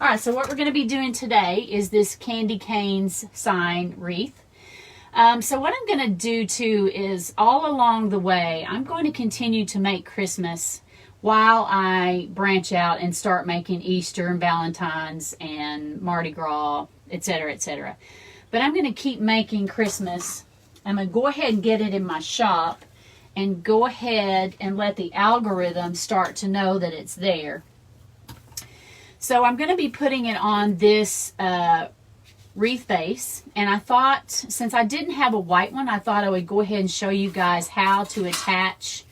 All right, so what we're going to be doing today is this candy canes sign wreath. So what I'm going to do too is all along the way, I'm going to continue to make Christmas while I branch out and start making Easter and Valentine's and Mardi Gras, etc., etc. But I'm going to keep making Christmas. I'm going to go ahead and get it in my shop and go ahead and let the algorithm start to know that it's there. So I'm going to be putting it on this wreath base, and I thought, since I didn't have a white one, I thought I would go ahead and show you guys how to attach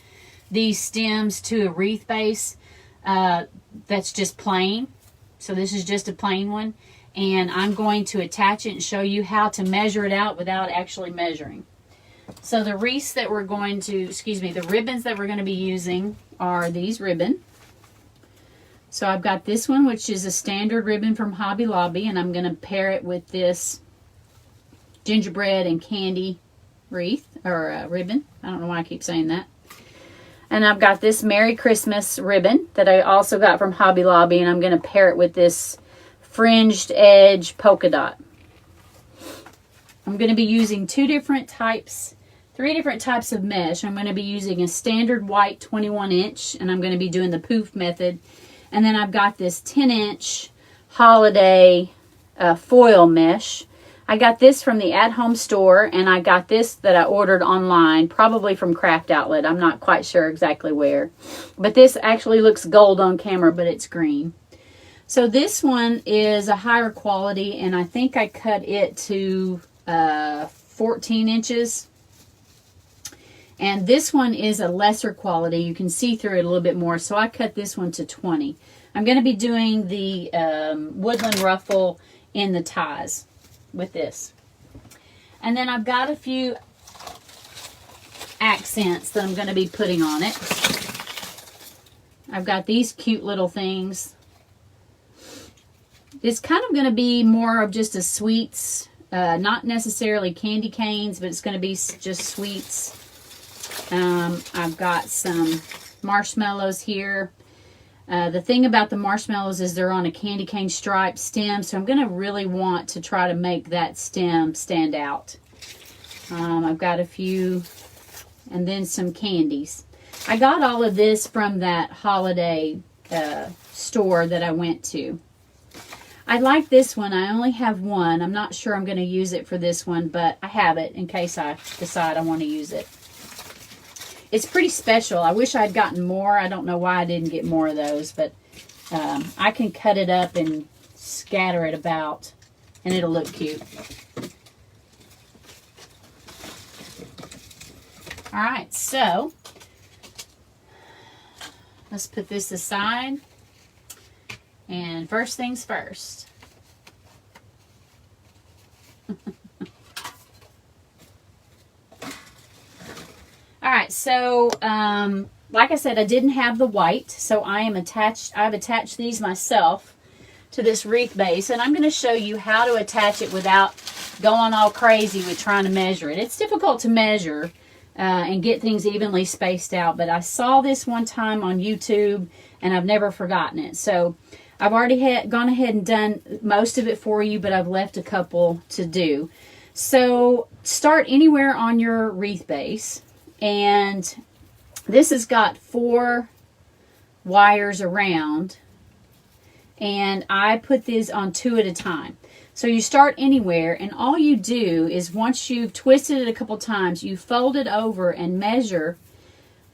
these stems to a wreath base that's just plain. So this is just a plain one, and I'm going to attach it and show you how to measure it out without actually measuring. So the wreaths that we're going to, the ribbons that we're going to be using are these ribbon. So I've got this one, which is a standard ribbon from Hobby Lobby, and I'm going to pair it with this gingerbread and candy wreath, or ribbon. I don't know why I keep saying that. And I've got this Merry Christmas ribbon that I also got from Hobby Lobby, and I'm going to pair it with this fringed edge polka dot. I'm going to be using three different types of mesh. I'm going to be using a standard white 21-inch, and I'm going to be doing the poof method. And then I've got this 10-inch holiday foil mesh. I got this from the at-home store, and I got this that I ordered online, probably from Craft Outlet. I'm not quite sure exactly where. But this actually looks gold on camera, but it's green. So this one is a higher quality, and I think I cut it to 14 inches. And this one is a lesser quality. You can see through it a little bit more. So I cut this one to 20. I'm going to be doing the Woodland Ruffle in the ties with this. And then I've got a few accents that I'm going to be putting on it. I've got these cute little things. It's kind of going to be more of just a sweets, not necessarily candy canes, but it's going to be just sweets. I've got some marshmallows here. The thing about the marshmallows is they're on a candy cane stripe stem, so I'm going to really want to try to make that stem stand out. I've got a few, and then some candies. I got all of this from that holiday store that I went to. I like this one. I only have one. I'm not sure I'm going to use it for this one, but I have it in case I decide I want to use it. It's pretty special. I wish I'd gotten more. I don't know why I didn't get more of those, but I can cut it up and scatter it about, and it'll look cute. All right, so let's put this aside. And first things first. Alright, so like I said, I didn't have the white, so I've attached these myself to this wreath base, and I'm going to show you how to attach it without going all crazy with trying to measure it. It's difficult to measure and get things evenly spaced out, but I saw this one time on YouTube, and I've never forgotten it. So I've already gone ahead and done most of it for you, but I've left a couple to do. So start anywhere on your wreath base. And this has got 4 wires around, and I put these on 2 at a time. So you start anywhere, and all you do is once you've twisted it a couple times, you fold it over and measure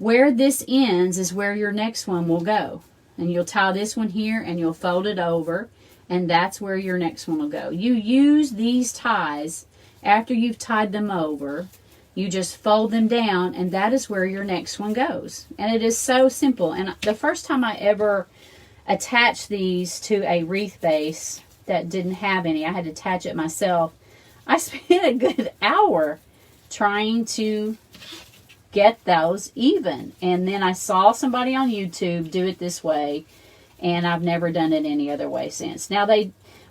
where this ends is where your next one will go. And you'll tie this one here, and you'll fold it over, and that's where your next one will go. You use these ties after you've tied them over. You just fold them down, and that is where your next one goes. And it is so simple. And the first time I ever attached these to a wreath base that didn't have any, I had to attach it myself. I spent a good hour trying to get those even. And then I saw somebody on YouTube do it this way, and I've never done it any other way since. Now,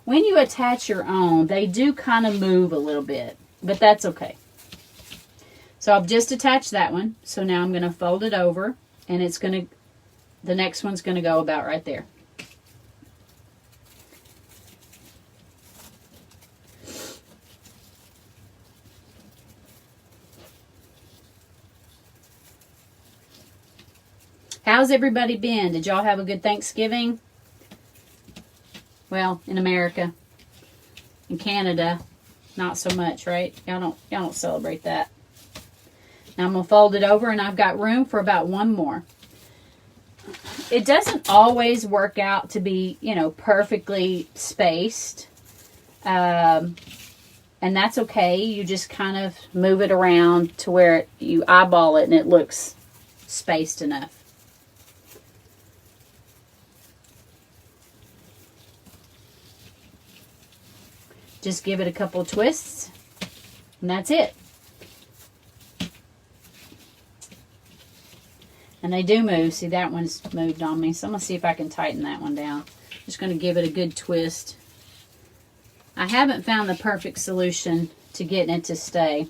when you attach your own, they do kind of move a little bit, but that's okay. So I've just attached that one. So now I'm going to fold it over, and the next one's going to go about right there. How's everybody been? Did y'all have a good Thanksgiving? Well, in America. In Canada, not so much, right? Y'all don't celebrate that. Now I'm going to fold it over, and I've got room for about one more. It doesn't always work out to be, you know, perfectly spaced. And that's okay. You just kind of move it around to where you eyeball it and it looks spaced enough. Just give it a couple of twists, and that's it. And they do move. See, that one's moved on me, so I'm going to see if I can tighten that one down. Just going to give it a good twist. I haven't found the perfect solution to getting it to stay.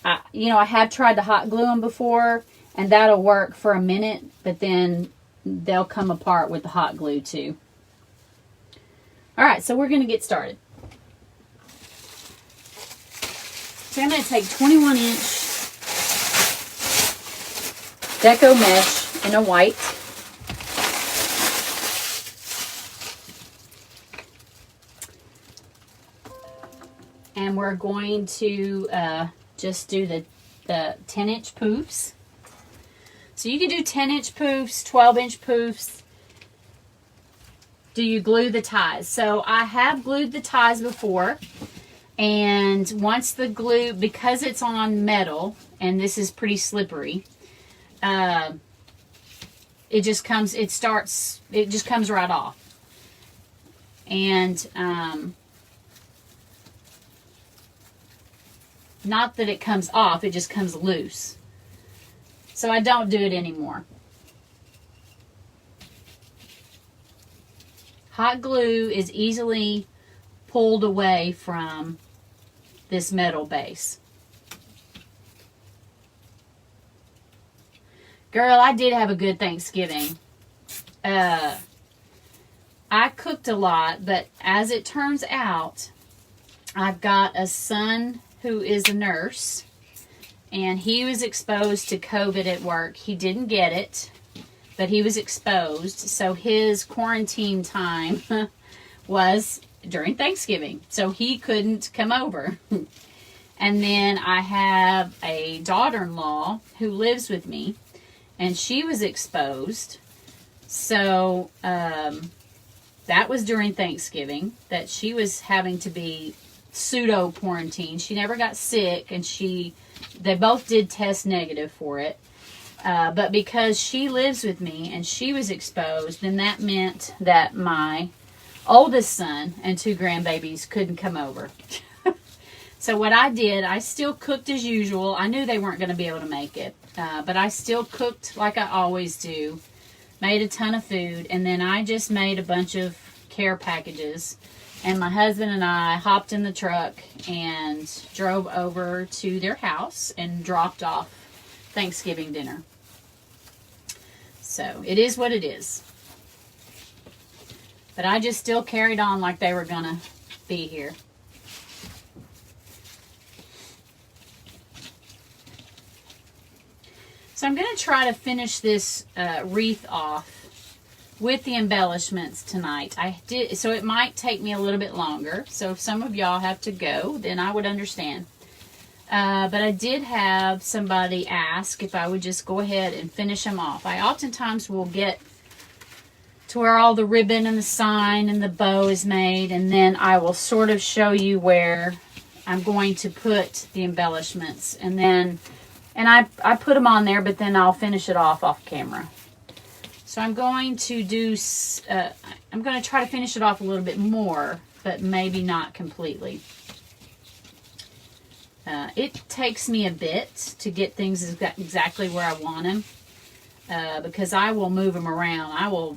I have tried to hot glue them before, and that'll work for a minute, but then they'll come apart with the hot glue too. All right, so we're going to get started. So I'm going to take 21-inch deco mesh in a white. And we're going to just do the 10-inch poofs. So you can do 10-inch poofs, 12-inch poofs. Do you glue the ties? So I have glued the ties before. And once the glue, because it's on metal, and this is pretty slippery, it just comes right off. And not that it comes off, it just comes loose. So I don't do it anymore. Hot glue is easily pulled away from this metal base. Girl, I did have a good Thanksgiving. I cooked a lot, but as it turns out, I've got a son who is a nurse, and he was exposed to COVID at work. He didn't get it, but he was exposed, so his quarantine time was during Thanksgiving, so he couldn't come over. And then I have a daughter-in-law who lives with me, and she was exposed. So that was during Thanksgiving that she was having to be pseudo quarantine. She never got sick, and they both did test negative for it. But because she lives with me and she was exposed, then that meant that my oldest son and 2 grandbabies couldn't come over. So what I did, I still cooked as usual. I knew they weren't going to be able to make it, but I still cooked like I always do. Made a ton of food, and then I just made a bunch of care packages. And my husband and I hopped in the truck and drove over to their house and dropped off Thanksgiving dinner. So it is what it is. But I just still carried on like they were going to be here. So I'm going to try to finish this wreath off with the embellishments tonight. So it might take me a little bit longer. So if some of y'all have to go, then I would understand. But I did have somebody ask if I would just go ahead and finish them off. I oftentimes will get to where all the ribbon and the sign and the bow is made, and then I will sort of show you where I'm going to put the embellishments, and I put them on there, but then I'll finish it off camera. So I'm going to I'm going to try to finish it off a little bit more, but maybe not completely. It takes me a bit to get things exactly where I want them, because I will move them around. I will,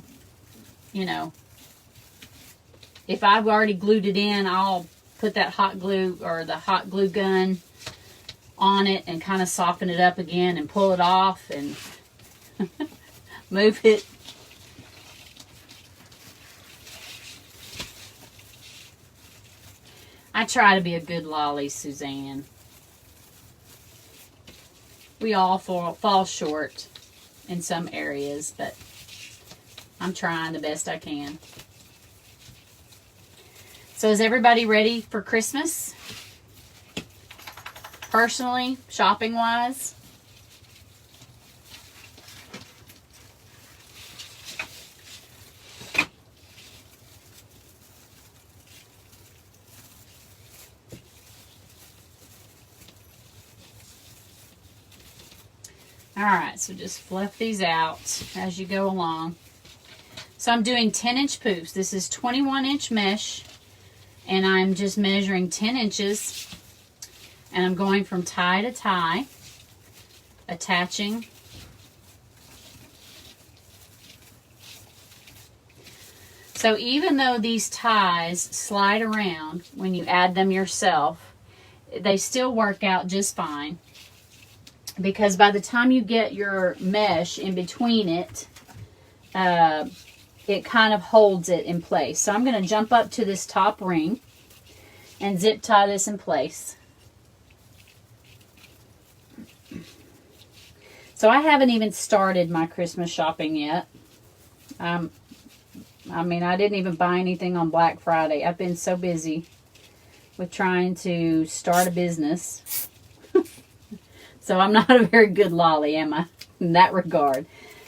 if I've already glued it in, I'll put that hot glue or the hot glue gun on it and kind of soften it up again and pull it off and move it. I try to be a good lolly, Suzanne. We all fall short. in some areas, but I'm trying the best I can. So is everybody ready for Christmas? Personally, shopping-wise? Alright, so just fluff these out as you go along. So I'm doing 10-inch poofs. This is 21-inch mesh, and I'm just measuring 10 inches, and I'm going from tie to tie, attaching. So even though these ties slide around when you add them yourself, they still work out just fine. Because by the time you get your mesh in between it, it kind of holds it in place. So I'm going to jump up to this top ring and zip tie this in place. So I haven't even started my Christmas shopping yet. I mean, I didn't even buy anything on Black Friday. I've been so busy with trying to start a business. So I'm not a very good lolly, am I, in that regard.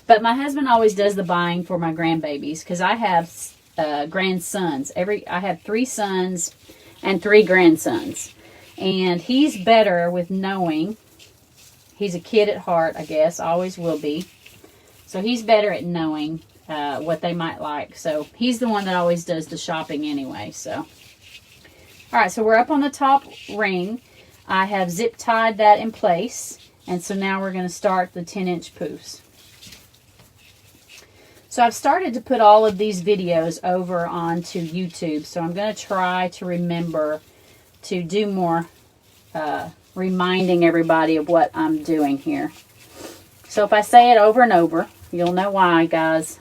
But my husband always does the buying for my grandbabies, because I have grandsons. I have 3 sons and 3 grandsons. And he's better with knowing. He's a kid at heart, I guess, always will be. So he's better at knowing what they might like. So he's the one that always does the shopping anyway. So, all right, so we're up on the top ring. I have zip tied that in place, and so now we're going to start the 10-inch poofs. So I've started to put all of these videos over onto YouTube, so I'm going to try to remember to do more reminding everybody of what I'm doing here. So if I say it over and over, you'll know why, guys.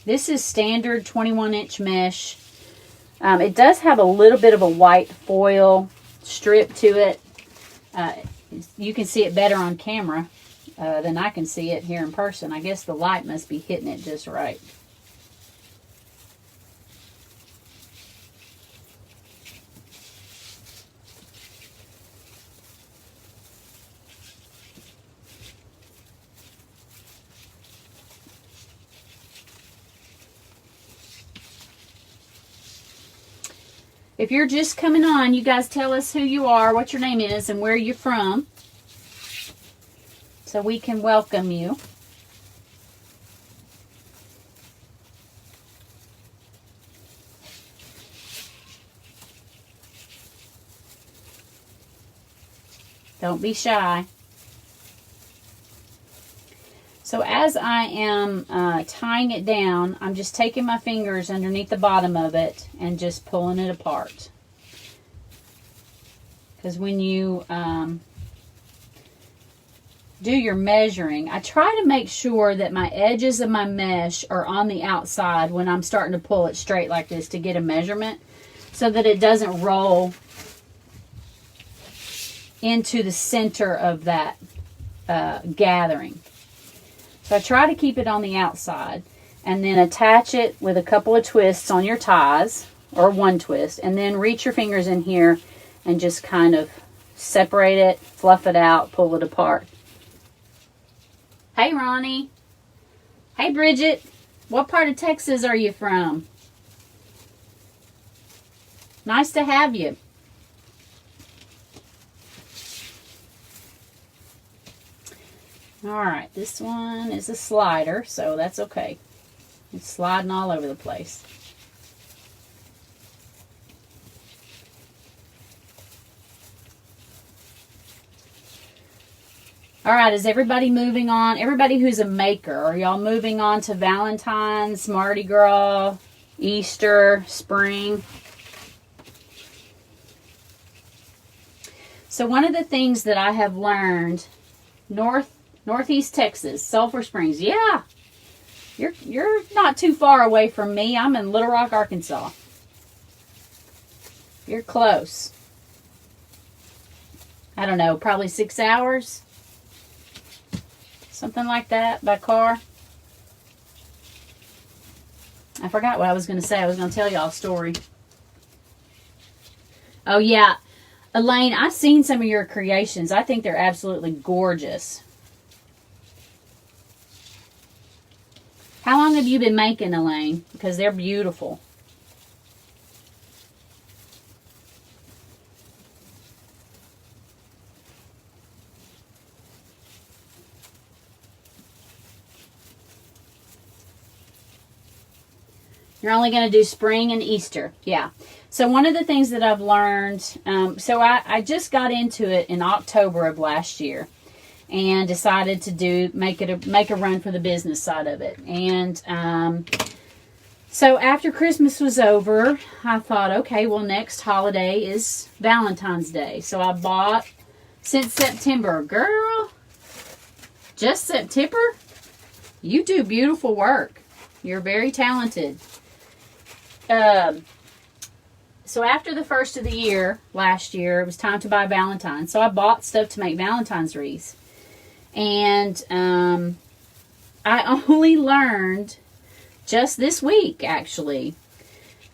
This is standard 21-inch mesh. It does have a little bit of a white foil strip to it. You can see it better on camera than I can see it here in person. I guess the light must be hitting it just right. If you're just coming on, you guys tell us who you are, what your name is, and where you're from, so we can welcome you. Don't be shy. So as I am tying it down, I'm just taking my fingers underneath the bottom of it and just pulling it apart. Because when you do your measuring, I try to make sure that my edges of my mesh are on the outside when I'm starting to pull it straight like this to get a measurement, so that it doesn't roll into the center of that gathering. So I try to keep it on the outside, and then attach it with a couple of twists on your ties, or one twist, and then reach your fingers in here and just kind of separate it, fluff it out, pull it apart. Hey, Ronnie. Hey, Bridget. What part of Texas are you from? Nice to have you. Alright, this one is a slider, so that's okay. It's sliding all over the place. Alright, is everybody moving on? Everybody who's a maker, are y'all moving on to Valentine's, Mardi Gras, Easter, spring? So one of the things that I have learned, Northeast Texas, Sulphur Springs. Yeah, you're not too far away from me. I'm in Little Rock, Arkansas. You're close. I don't know, probably 6 hours. Something like that by car. I forgot what I was going to say. I was going to tell y'all a story. Oh, yeah. Elaine, I've seen some of your creations. I think they're absolutely gorgeous. How long have you been making, Elaine? Because they're beautiful. You're only going to do spring and Easter. Yeah. So one of the things that I've learned, so I just got into it in October of last year and decided to make a run for the business side of it. And so after Christmas was over, I thought, okay, well, next holiday is Valentine's Day. So I bought, since September, girl, just September? You do beautiful work. You're very talented. So after the first of the year, last year, it was time to buy Valentine's. So I bought stuff to make Valentine's wreaths. And I only learned just this week, actually,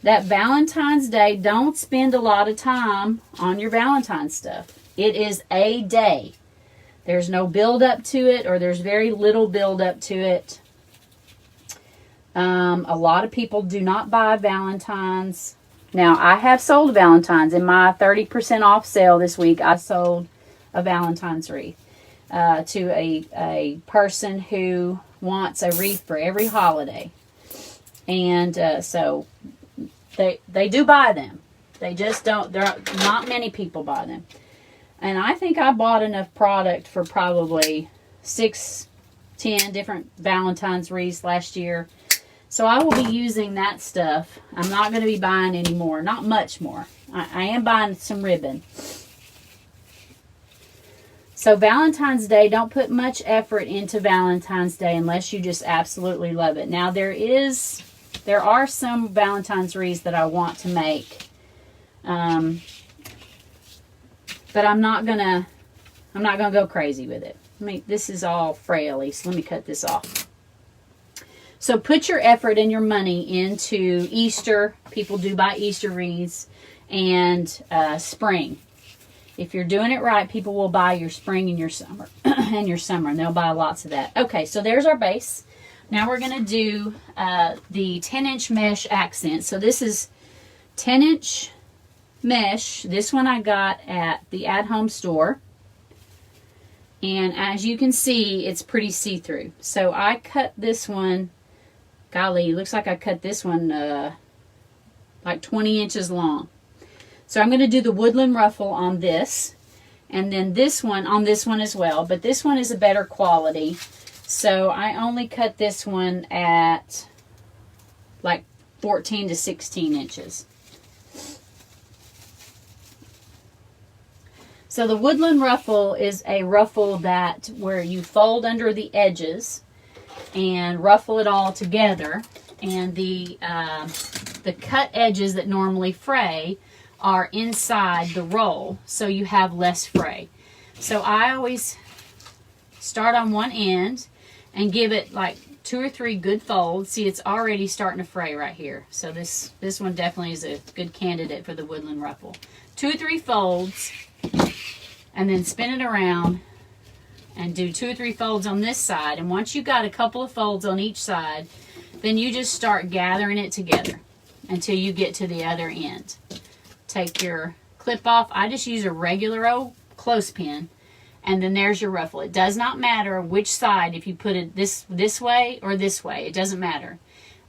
that Valentine's Day, don't spend a lot of time on your Valentine's stuff. It is a day. There's no build up to it, or there's very little build up to it. A lot of people do not buy Valentine's. Now, I have sold Valentine's. In my 30% off sale this week, I sold a Valentine's wreath to a person who wants a wreath for every holiday. And so they do buy them. They just don't, not many people buy them. And I think I bought enough product for probably 6, 10 different Valentine's wreaths last year. So I will be using that stuff. I'm not going to be buying any more. Not much more. I am buying some ribbon. So Valentine's Day, don't put much effort into Valentine's Day unless you just absolutely love it. Now there are some Valentine's wreaths that I want to make. But I'm not gonna go crazy with it. This is all fraily, so let me cut this off. So put your effort and your money into Easter. People do buy Easter wreaths, and spring. If you're doing it right, people will buy your spring and your summer, and they'll buy lots of that. Okay, so there's our base. Now we're going to do the 10-inch mesh accent. So this is 10-inch mesh. This one I got at the at-home store. And as you can see, it's pretty see-through. So I cut this one. Golly, it looks like I cut this one like 20 inches long. So I'm going to do the Woodland Ruffle on this. And then this one on this one as well. But this one is a better quality. So I only cut this one at like 14 to 16 inches. So the Woodland Ruffle is a ruffle where you fold under the edges and ruffle it all together, and the cut edges that normally fray are inside the roll, so you have less fray. So I always start on one end and give it like 2 or 3 good folds. See, it's already starting to fray right here. So this one definitely is a good candidate for the Woodland Ruffle. 2 or 3 folds, and then spin it around and do 2 or 3 folds on this side. And once you've got a couple of folds on each side, then you just start gathering it together until you get to the other end. Take your clip off. I just use a regular old clothespin, and then there's your ruffle. It does not matter which side, if you put it this way or this way. It doesn't matter.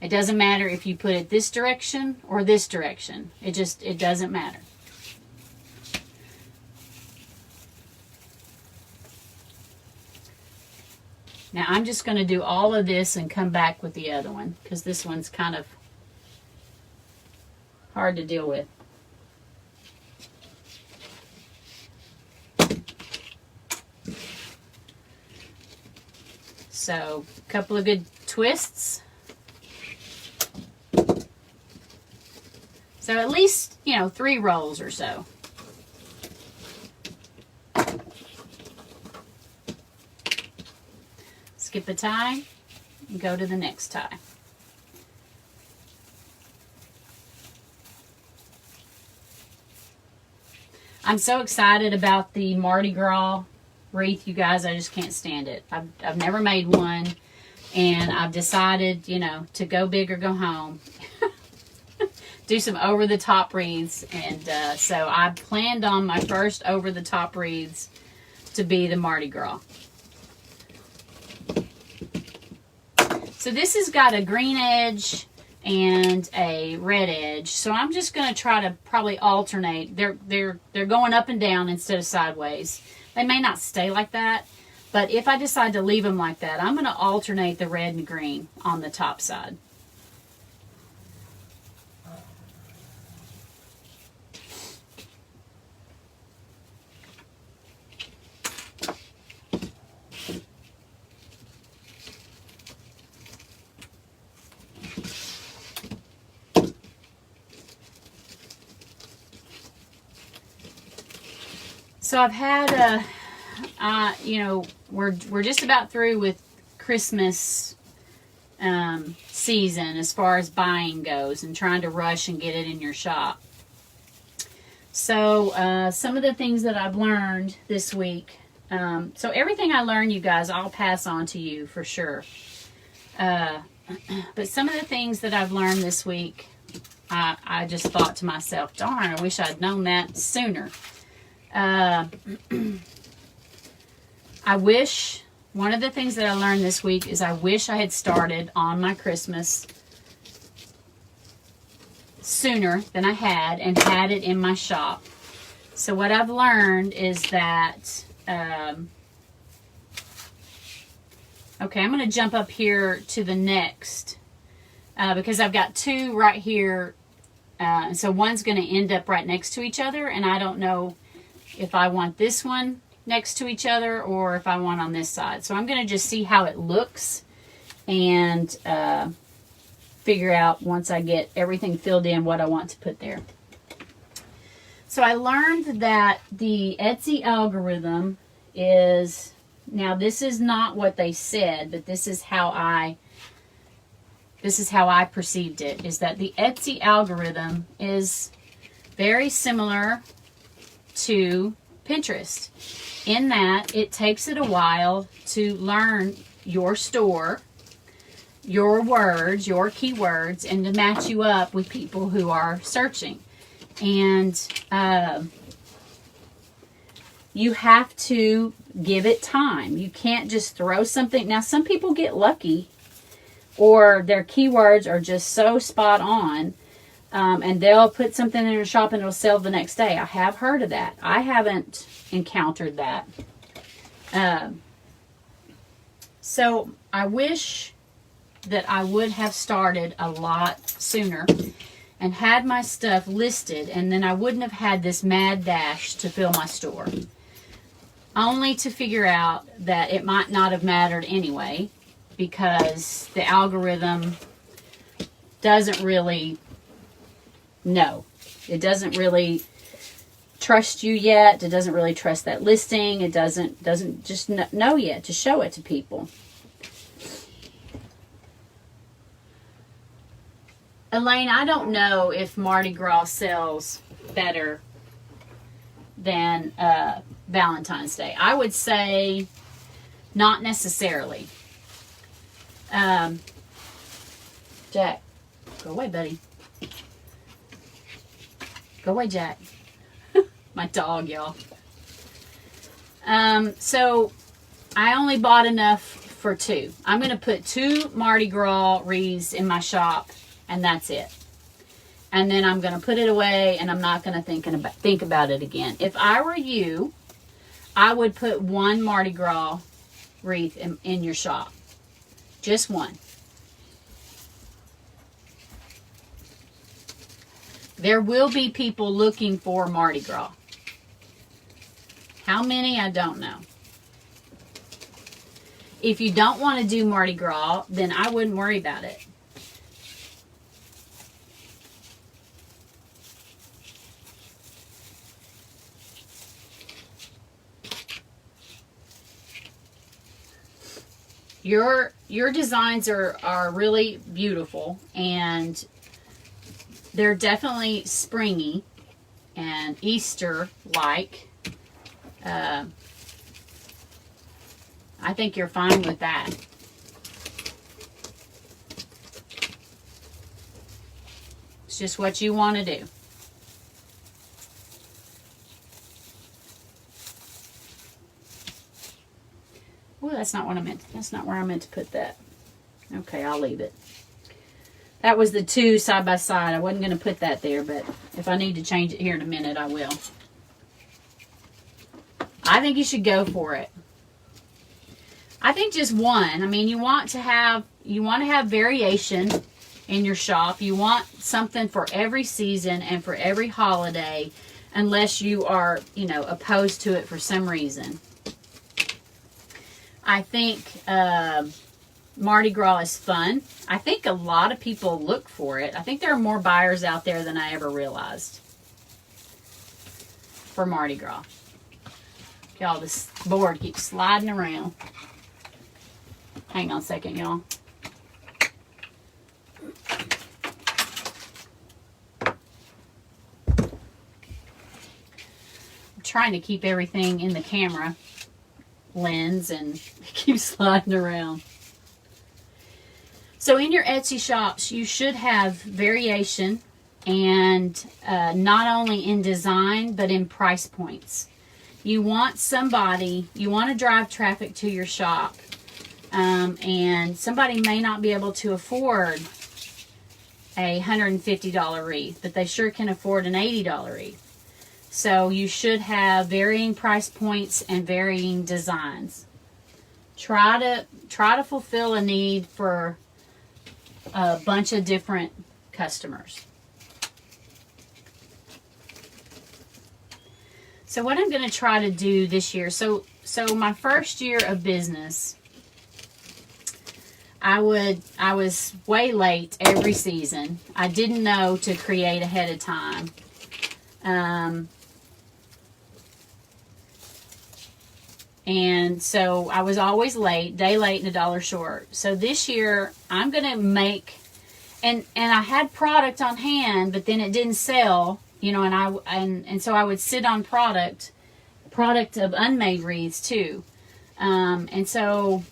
It doesn't matter if you put it this direction or this direction. It doesn't matter. Now I'm just going to do all of this and come back with the other one, because this one's kind of hard to deal with. So a couple of good twists. So at least, 3 rolls or so. skip a tie, and go to the next tie. I'm so excited about the Mardi Gras wreath, you guys. I just can't stand it. I've never made one, and I've decided, you know, to go big or go home. Do some over-the-top wreaths, and so I planned on my first over-the-top wreaths to be the Mardi Gras. So this has got a green edge and a red edge, so I'm just going to try to probably alternate. They're going up and down instead of sideways. They may not stay like that, but if I decide to leave them like that, I'm going to alternate the red and green on the top side. So I've had you know, we're just about through with Christmas season as far as buying goes, and trying to rush and get it in your shop. So some of the things that I've learned this week. So everything I learn, you guys, I'll pass on to you for sure. But some of the things that I've learned this week, I just thought to myself, darn, I wish I'd known that sooner. I wish, one of the things that I learned this week is I wish I had started on my Christmas sooner than I had, and had it in my shop. So what I've learned is that, okay, I'm going to jump up here to the next, because I've got two right here, so one's going to end up right next to each other, and I don't know if I want this one next to each other or if I want on this side. So I'm going to just see how it looks and figure out, once I get everything filled in, what I want to put there. So I learned that the Etsy algorithm is, now this is not what they said, but this is how I perceived it, is that the Etsy algorithm is very similar to Pinterest, in that it takes it a while to learn your store, your words, your keywords, and to match you up with people who are searching. And you have to give it time. You can't just throw something. Now, some people get lucky, or their keywords are just so spot on, and they'll put something in their shop and it'll sell the next day. I have heard of that. I haven't encountered that. So I wish that I would have started a lot sooner and had my stuff listed, and then I wouldn't have had this mad dash to fill my store. Only to figure out that it might not have mattered anyway, because the algorithm doesn't really know. It doesn't really trust you yet. It doesn't really trust that listing. It doesn't just know yet to show it to people. Elaine, I don't know if Mardi Gras sells better than Valentine's Day. I would say not necessarily. Jack, go away, buddy. Go away, Jack. My dog, y'all. So I only bought enough for two. I'm going to put 2 Mardi Gras wreaths in my shop, and that's it. And then I'm going to put it away, and I'm not going to think about it again. If I were you, I would put 1 Mardi Gras wreath in your shop. Just 1. There will be people looking for Mardi Gras. How many, I don't know. If you don't want to do Mardi Gras, then I wouldn't worry about it. Your designs are really beautiful, and they're definitely springy and Easter-like. I think you're fine with that. It's just what you want to do. Oh, that's not what I meant. That's not where I meant to put that. Okay, I'll leave it. That was the two side by side. I wasn't going to put that there, but if I need to change it here in a minute, I will. I think you should go for it. I think just one. I mean, you want to have variation in your shop. You want something for every season and for every holiday, unless you are, opposed to it for some reason. I think Mardi Gras is fun. I think a lot of people look for it. I think there are more buyers out there than I ever realized for Mardi Gras. Y'all, this board keeps sliding around. Hang on a second, y'all. I'm trying to keep everything in the camera lens and it keeps sliding around. So in your Etsy shops, you should have variation, and not only in design, but in price points. You want to drive traffic to your shop, and somebody may not be able to afford a $150 wreath, but they sure can afford an $80 wreath. So you should have varying price points and varying designs. Try to fulfill a need for a bunch of different customers. So what I'm going to try to do this year, so my first year of business, I was way late every season. I didn't know to create ahead of time. And so I was always late, day late and $1 short. So this year I'm going to make, and I had product on hand, but then it didn't sell, and so I would sit on product of unmade wreaths too. And so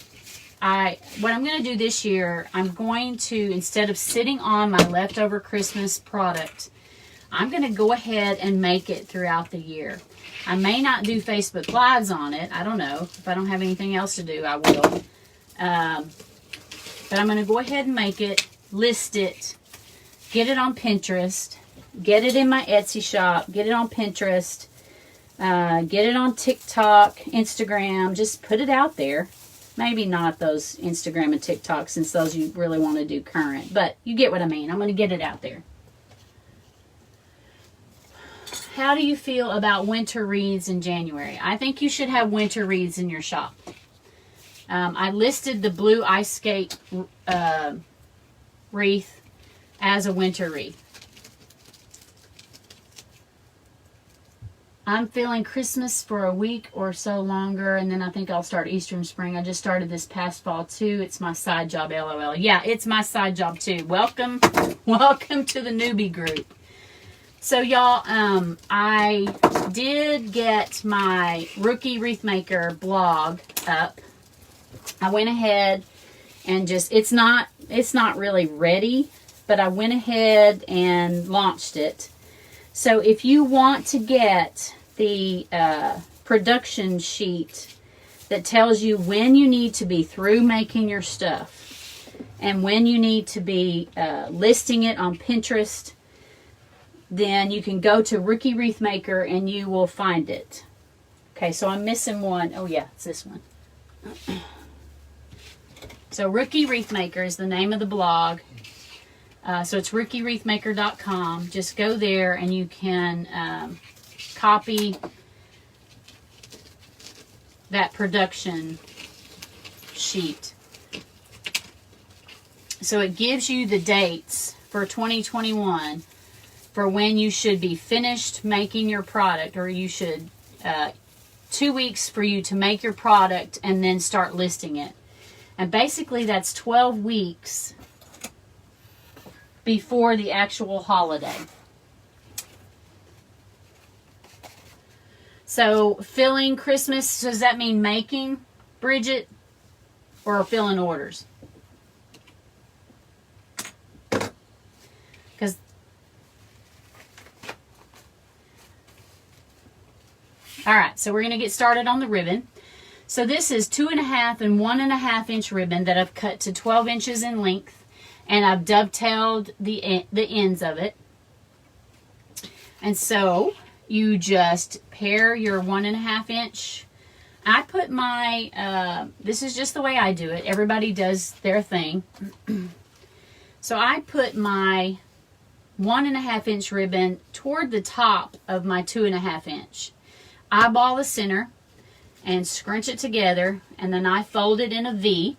what I'm going to do this year, I'm going to, instead of sitting on my leftover Christmas product, I'm going to go ahead and make it throughout the year. I may not do Facebook Lives on it. I don't know. If I don't have anything else to do, I will. But I'm going to go ahead and make it, list it, get it on Pinterest, get it in my Etsy shop, get it on Pinterest, get it on TikTok, Instagram. Just put it out there. Maybe not those Instagram and TikTok, since those you really want to do current. But you get what I mean. I'm going to get it out there. How do you feel about winter wreaths in January? I think you should have winter wreaths in your shop. I listed the blue ice skate wreath as a winter wreath. I'm feeling Christmas for a week or so longer, and then I think I'll start Easter and spring. I just started this past fall too. It's my side job, LOL. Yeah, it's my side job too. Welcome to the newbie group. So y'all, I did get my Rookie Wreath Maker blog up. I went ahead and it's not really ready, but I went ahead and launched it. So if you want to get the production sheet that tells you when you need to be through making your stuff and when you need to be listing it on Pinterest, then you can go to Rookie Wreath Maker and you will find it. Okay, so I'm missing one. Oh yeah, it's this one. So Rookie Wreath Maker is the name of the blog. So it's rookiewreathmaker.com. Just go there and you can copy that production sheet. So it gives you the dates for 2021 for when you should be finished making your product, or you should 2 weeks for you to make your product and then start listing it. And basically that's 12 weeks before the actual holiday. So filling Christmas, does that mean making, Bridget, or filling orders? Because all right, so we're going to get started on the ribbon. So this is 2.5 and 1.5 inch ribbon that I've cut to 12 inches in length, and I've dovetailed the ends of it. And so you just pair your 1.5 inch. I put my, this is just the way I do it. Everybody does their thing. So I put my 1.5 inch ribbon toward the top of my 2.5 inch. Eyeball the center and scrunch it together, and then I fold it in a V,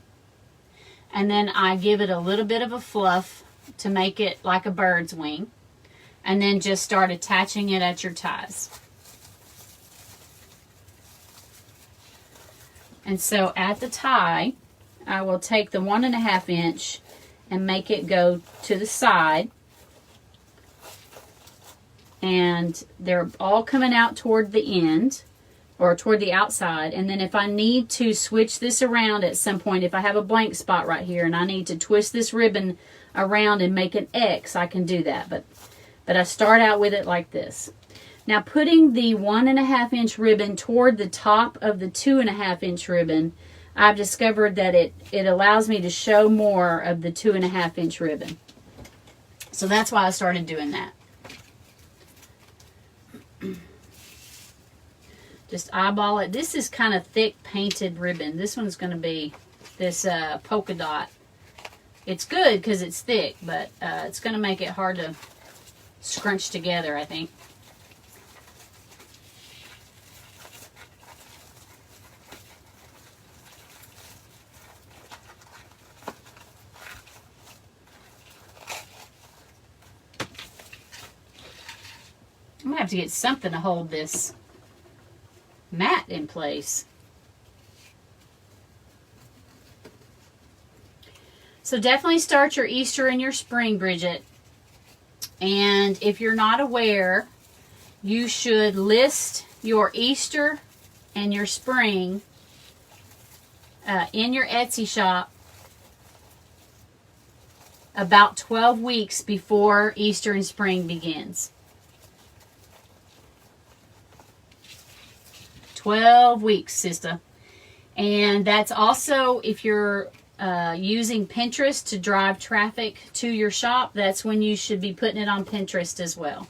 and then I give it a little bit of a fluff to make it like a bird's wing, and then just start attaching it at your ties. And so at the tie, I will take the 1.5 inch and make it go to the side, and they're all coming out toward the end, or toward the outside. And then if I need to switch this around at some point, if I have a blank spot right here and I need to twist this ribbon around and make an X, I can do that. But I start out with it like this. Now, putting the 1.5 inch ribbon toward the top of the 2.5 inch ribbon, I've discovered that it allows me to show more of the 2.5 inch ribbon. So that's why I started doing that. Just eyeball it. This is kind of thick painted ribbon. This one's going to be this polka dot. It's good because it's thick, but it's going to make it hard to scrunch together, I think. I'm going to have to get something to hold this mat in place. So definitely start your Easter and your spring, Bridget. And if you're not aware, you should list your Easter and your spring in your Etsy shop about 12 weeks before Easter and spring begins. 12 weeks, sister. And that's also, if you're using Pinterest to drive traffic to your shop, that's when you should be putting it on Pinterest as well.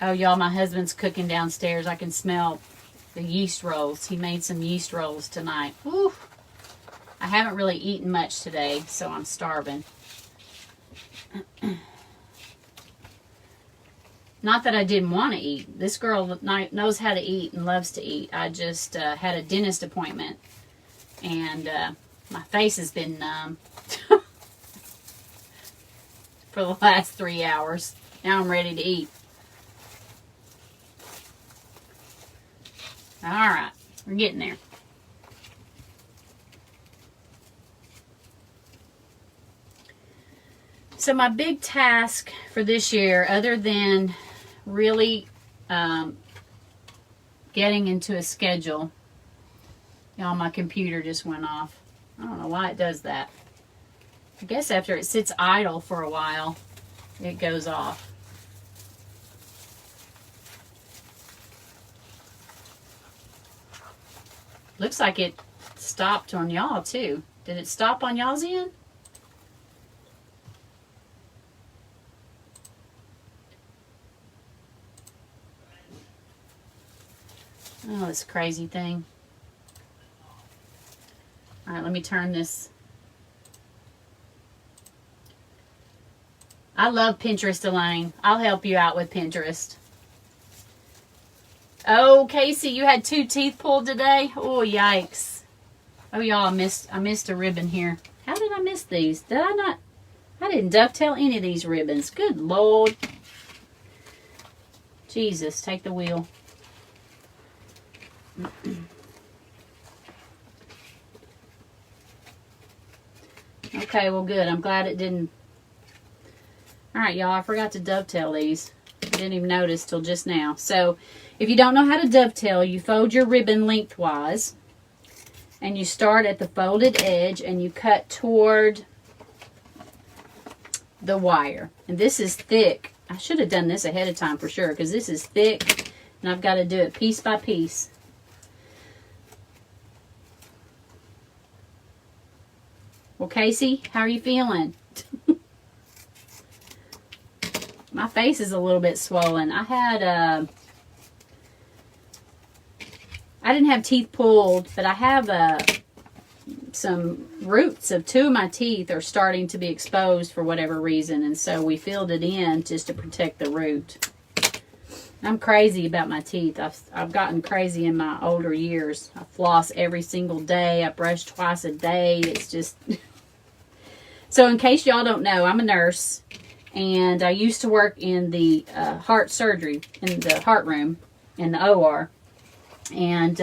Oh, y'all, my husband's cooking downstairs. I can smell the yeast rolls. He made some yeast rolls tonight. Woo! I haven't really eaten much today, so I'm starving. Not that I didn't want to eat. This girl knows how to eat and loves to eat. I just had a dentist appointment, and my face has been numb for the last 3 hours. Now I'm ready to eat. All right, we're getting there. So my big task for this year, other than really getting into a schedule. Y'all, my computer just went off. I don't know why it does that. I guess after it sits idle for a while, it goes off. Looks like it stopped on y'all too. Did it stop on y'all's end? Oh, this crazy thing. All right, let me turn this. I love Pinterest, Elaine. I'll help you out with Pinterest. Oh, Casey, you had 2 teeth pulled today? Oh, yikes. Oh, y'all, I missed a ribbon here. How did I miss these? Did I not? I didn't dovetail any of these ribbons. Good Lord. Jesus, take the wheel. Okay, well good. I'm glad it didn't. Alright, y'all, I forgot to dovetail these. I didn't even notice till just now. So, if you don't know how to dovetail, you fold your ribbon lengthwise. And you start at the folded edge and you cut toward the wire. And this is thick. I should have done this ahead of time for sure, because this is thick and I've got to do it piece by piece. Well, Casey, how are you feeling? My face is a little bit swollen. I didn't have teeth pulled, but I have some roots of 2 of my teeth are starting to be exposed for whatever reason, and so we filled it in just to protect the root. I'm crazy about my teeth. I've gotten crazy in my older years. I floss every single day. I brush twice a day. It's just... So in case y'all don't know, I'm a nurse, and I used to work in the heart surgery, in the heart room, in the OR. And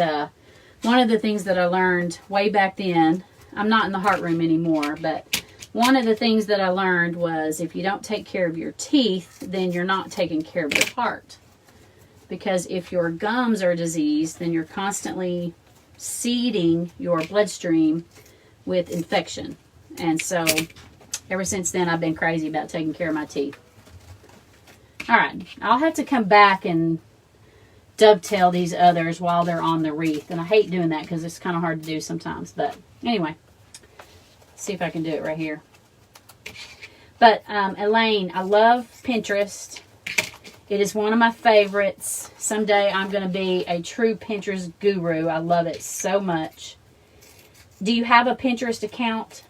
one of the things that I learned way back then, I'm not in the heart room anymore, but one of the things that I learned was if you don't take care of your teeth, then you're not taking care of your heart. Because if your gums are diseased, then you're constantly seeding your bloodstream with infection. And so ever since then, I've been crazy about taking care of my teeth. All right, I'll have to come back and dovetail these others while they're on the wreath. And I hate doing that because it's kind of hard to do sometimes. But anyway, see if I can do it right here. But Elaine, I love Pinterest. It is one of my favorites. Someday I'm going to be a true Pinterest guru. I love it so much. Do you have a Pinterest account?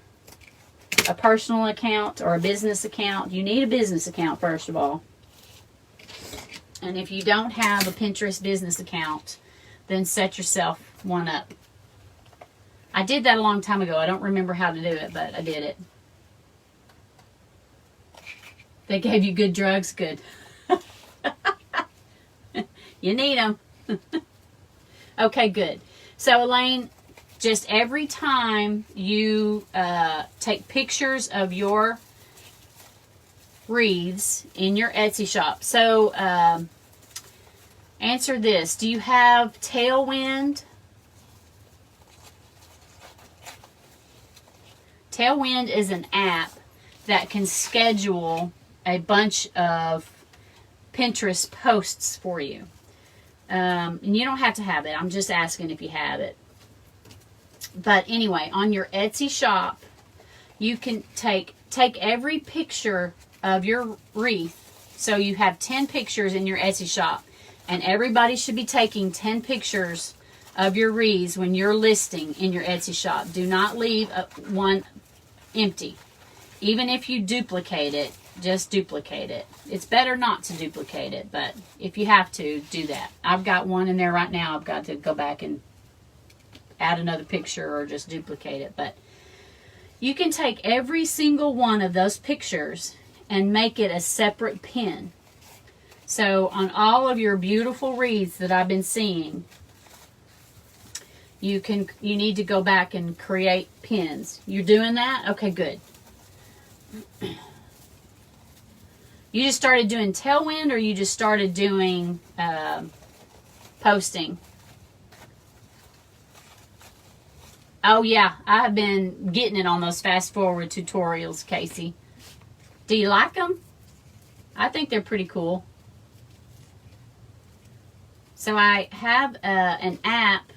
A personal account or a business account? You need a business account first of all. And if you don't have a Pinterest business account, then set yourself one up. I did that a long time ago. I don't remember how to do it, but I did it. They gave you good drugs? Good. You need them. Okay, good. So, Elaine, just every time you take pictures of your wreaths in your Etsy shop. So, answer this. Do you have Tailwind? Tailwind is an app that can schedule a bunch of Pinterest posts for you. And you don't have to have it. I'm just asking if you have it. But anyway, on your Etsy shop, you can take every picture of your wreath. So you have 10 pictures in your Etsy shop. And everybody should be taking 10 pictures of your wreaths when you're listing in your Etsy shop. Do not leave one empty. Even if you duplicate it, just duplicate it. It's better not to duplicate it, but if you have to, do that. I've got one in there right now. I've got to go back and add another picture or just duplicate it. But you can take every single one of those pictures and make it a separate pin. So on all of your beautiful wreaths that I've been seeing, you need to go back and create pins. You're doing that? Okay, good. You just started doing Tailwind, or you just started doing posting? Oh, yeah. I have been getting it on those fast forward tutorials, Casey. Do you like them? I think they're pretty cool. So I have an app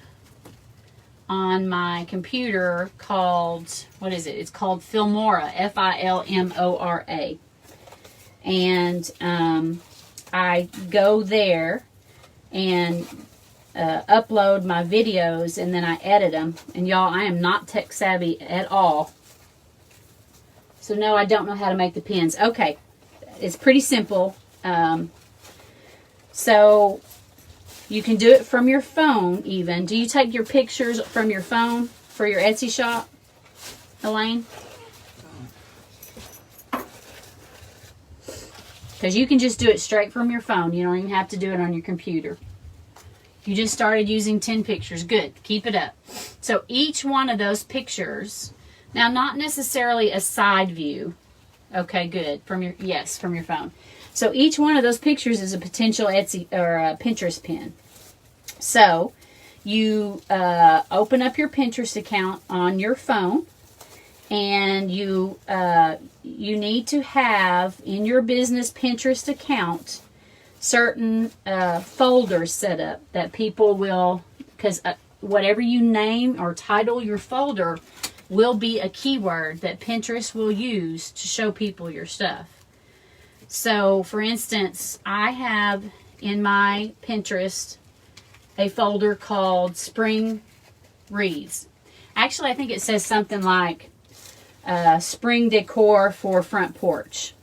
on my computer called, what is it? It's called Filmora, Filmora. And I go there and upload my videos, and then I edit them. And y'all, I am not tech savvy at all. So no, I don't know how to make the pins. Okay, it's pretty simple. So you can do it from your phone even. Do you take your pictures from your phone for your Etsy shop, Elaine? Because you can just do it straight from your phone. You don't even have to do it on your computer. You just started using 10 pictures. Good. Keep it up. So each one of those pictures, now not necessarily a side view. Okay, good. From your phone. So each one of those pictures is a potential Etsy or a Pinterest pin. So you open up your Pinterest account on your phone, and you need to have in your business Pinterest account certain folders set up that people will, because whatever you name or title your folder will be a keyword that Pinterest will use to show people your stuff. So, for instance, I have in my Pinterest a folder called Spring Wreaths. Actually, I think it says something like spring decor for front porch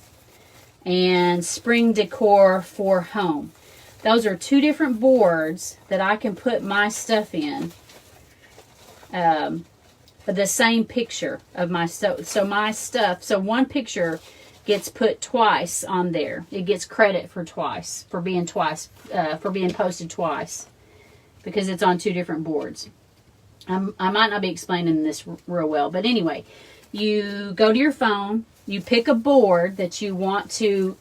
and spring decor for home. Those are two different boards that I can put my stuff in. The same picture of my stuff. So one picture gets put twice on there. It gets credit for being posted twice because it's on two different boards. I might not be explaining this real well, but anyway, you go to your phone, you pick a board that you want to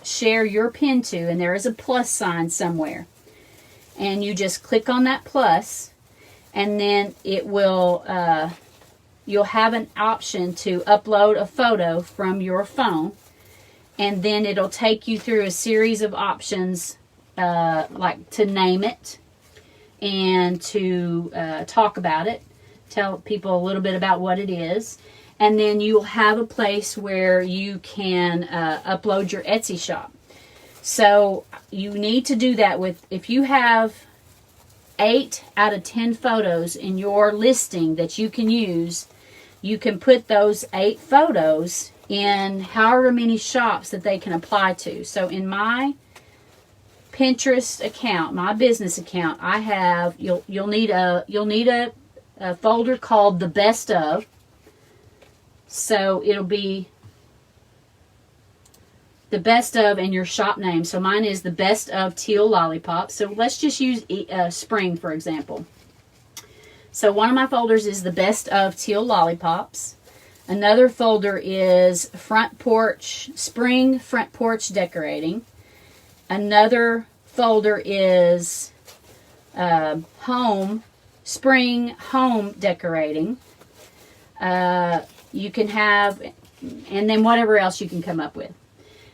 share your pin to, and there is a plus sign somewhere. And you just click on that plus, and then it will, you'll have an option to upload a photo from your phone, and then it'll take you through a series of options, like to name it and to talk about it, tell people a little bit about what it is, and then you'll have a place where you can upload your Etsy shop. So you need to do that if you have 8 out of 10 photos in your listing that you can use, you can put those 8 photos in however many shops that they can apply to. So in my Pinterest account, my business account, I have, you'll need a folder called the best of. So it'll be the best of and your shop name. So mine is the best of Teal LolliPops. So let's just use spring, for example. So one of my folders is the best of Teal LolliPops. Another folder is spring front porch decorating. Another folder is spring home decorating. You can have, and then whatever else you can come up with.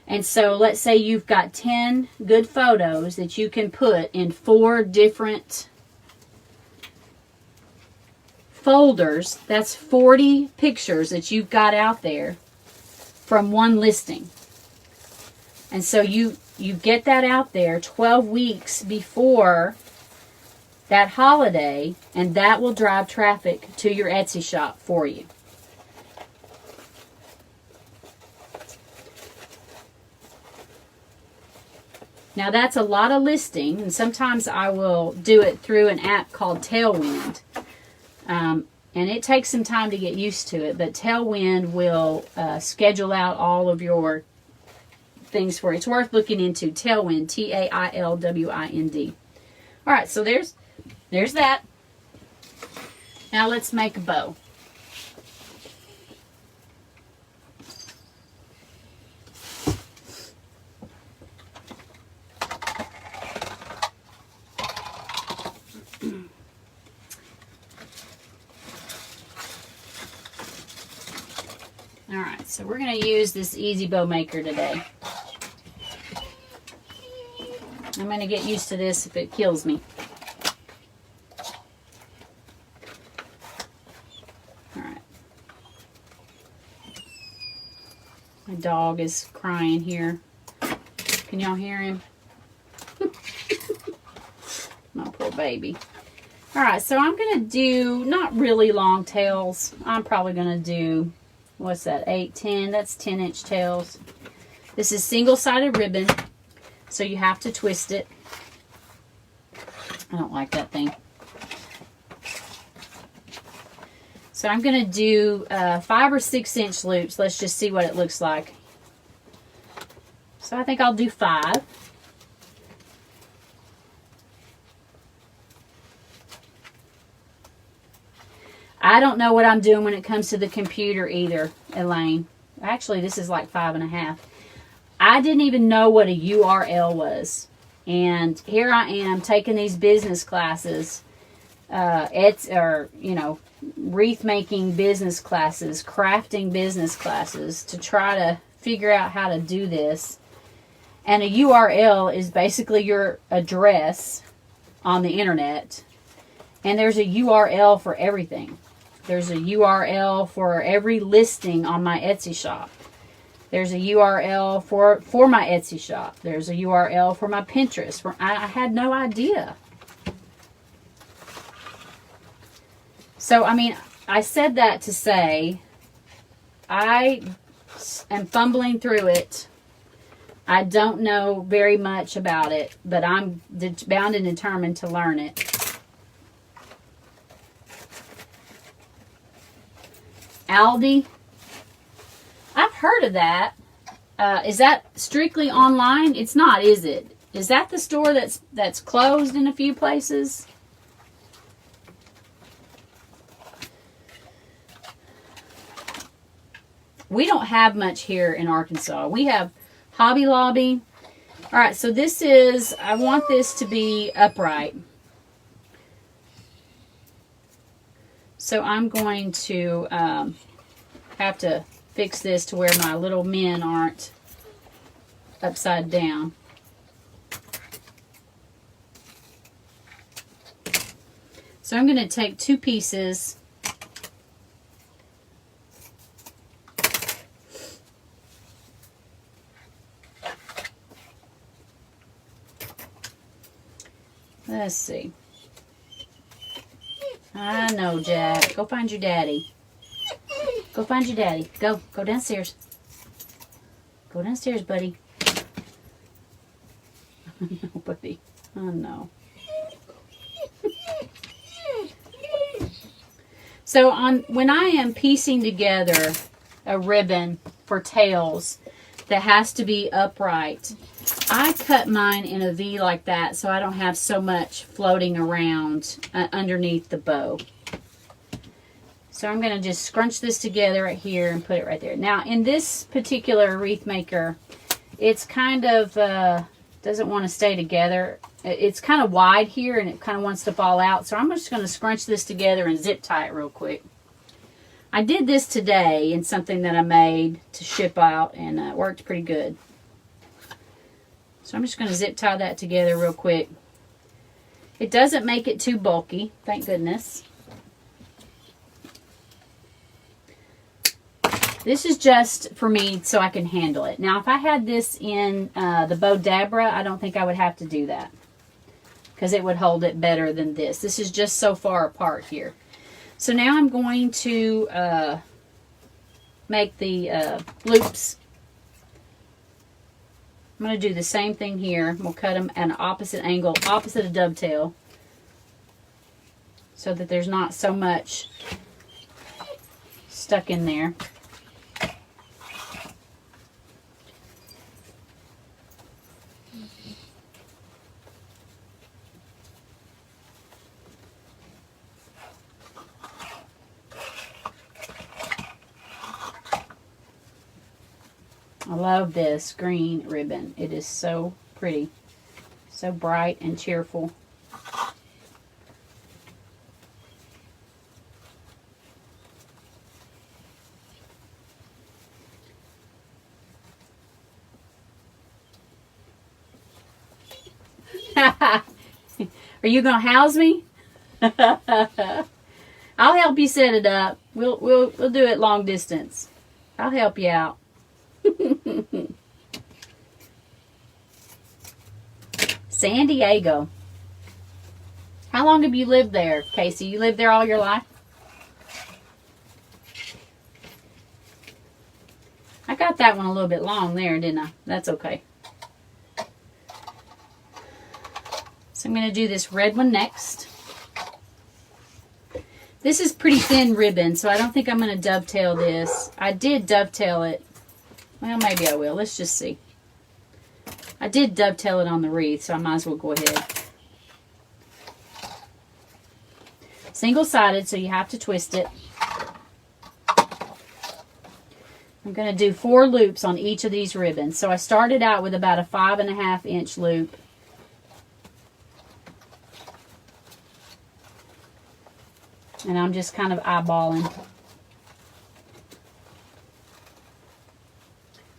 And so let's say you've got 10 good photos that you can put in 4 different folders. That's 40 pictures that you've got out there from one listing. And so you get that out there 12 weeks before that holiday, and that will drive traffic to your Etsy shop for you. Now that's a lot of listing, and sometimes I will do it through an app called Tailwind. And it takes some time to get used to it, but Tailwind will schedule out all of your things for you. It's worth looking into. Tailwind, Tailwind. All right, so there's that. Now let's make a bow. Alright, so we're going to use this Easy Bow Maker today. I'm going to get used to this if it kills me. Alright. My dog is crying here. Can y'all hear him? My poor baby. Alright, so I'm going to do not really long tails. I'm probably going to do, what's that, 8, 10? That's 10-inch tails. This is single-sided ribbon, so you have to twist it. I don't like that thing. So I'm going to do 5 or 6-inch loops. Let's just see what it looks like. So I think I'll do 5. I don't know what I'm doing when it comes to the computer either, Elaine. Actually, this is like 5.5. I didn't even know what a URL was. And here I am taking these business classes, wreath making business classes, crafting business classes to try to figure out how to do this. And a URL is basically your address on the internet. And there's a URL for everything. There's a URL for every listing on my Etsy shop. There's a URL for my Etsy shop. There's a URL for my Pinterest. I had no idea. So, I mean, I said that to say I am fumbling through it. I don't know very much about it, but I'm bound and determined to learn it. Aldi. I've heard of that. Is that strictly online? It's not, is it? Is that the store that's closed in a few places? We don't have much here in Arkansas. We have Hobby Lobby. All right, so this is, I want this to be upright. So I'm going to have to fix this to where my little men aren't upside down. So I'm going to take 2 pieces . Let's see. I know, Jack. Go find your daddy. Go find your daddy. Go. Go downstairs. Go downstairs, buddy. No, buddy. Oh, no. So when I am piecing together a ribbon for tails that has to be upright, I cut mine in a V like that so I don't have so much floating around underneath the bow. So I'm going to just scrunch this together right here and put it right there. Now, in this particular wreath maker, it's kind of doesn't want to stay together. It's kind of wide here and it kind of wants to fall out. So I'm just going to scrunch this together and zip tie it real quick. I did this today in something that I made to ship out, and it worked pretty good. So I'm just going to zip tie that together real quick. It doesn't make it too bulky, thank goodness. This is just for me so I can handle it. Now, if I had this in the Bow Dabra, I don't think I would have to do that, because it would hold it better than this. This is just so far apart here. So now I'm going to make the loops. I'm going to do the same thing here. We'll cut them at an opposite angle, opposite of dovetail, so that there's not so much stuck in there. I love this green ribbon. It is so pretty. So bright and cheerful. Are you gonna house me? I'll help you set it up. We'll do it long distance. I'll help you out. San Diego. How long have you lived there, Casey? You lived there all your life? I got that one a little bit long there, didn't I? That's okay. So I'm going to do this red one next. This is pretty thin ribbon, so I don't think I'm going to dovetail this. I did dovetail it. Well, maybe I will. Let's just see. I did dovetail it on the wreath, so I might as well go ahead. Single-sided, so you have to twist it. I'm going to do 4 loops on each of these ribbons. So I started out with about a 5.5 inch loop. And I'm just kind of eyeballing.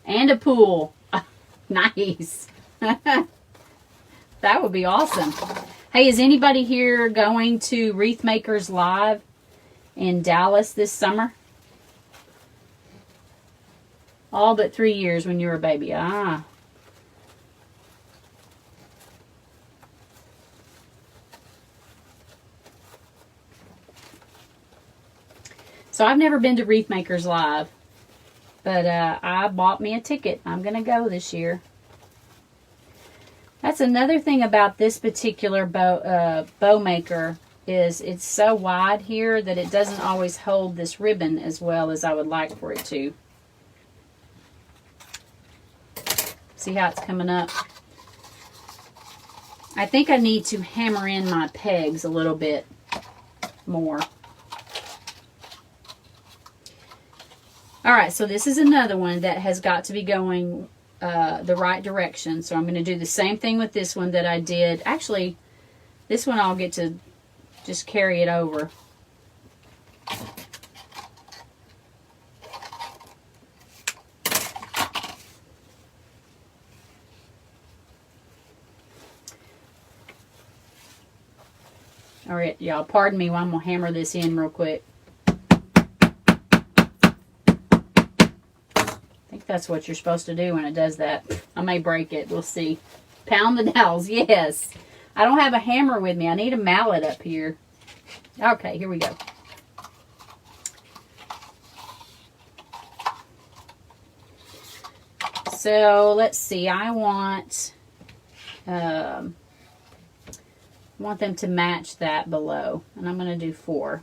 And a pool. Nice. That would be awesome. Hey, is anybody here going to Wreath Makers Live in Dallas this summer? All but 3 years when you were a baby. Ah. So I've never been to Wreath Makers Live, but I bought me a ticket. I'm going to go this year. That's another thing about this particular bow maker is it's so wide here that it doesn't always hold this ribbon as well as I would like for it to. See how it's coming up? I think I need to hammer in my pegs a little bit more. Alright, so this is another one that has got to be going the right direction. So I'm going to do the same thing with this one that I did. Actually, this one I'll get to just carry it over. Alright, y'all, pardon me while I'm going to hammer this in real quick. That's what you're supposed to do when it does that. I may break it. We'll see. Pound the dowels. Yes. I don't have a hammer with me. I need a mallet up here. Okay, here we go. So, let's see. I want them to match that below. And I'm going to do 4.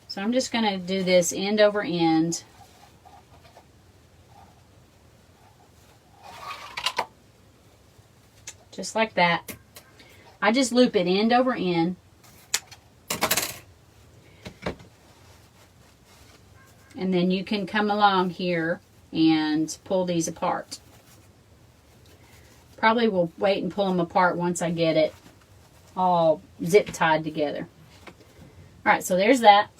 So, I'm just going to do this end over end. Just like that. I just loop it end over end. And then you can come along here and pull these apart. Probably will wait and pull them apart once I get it all zip tied together. Alright, so there's that.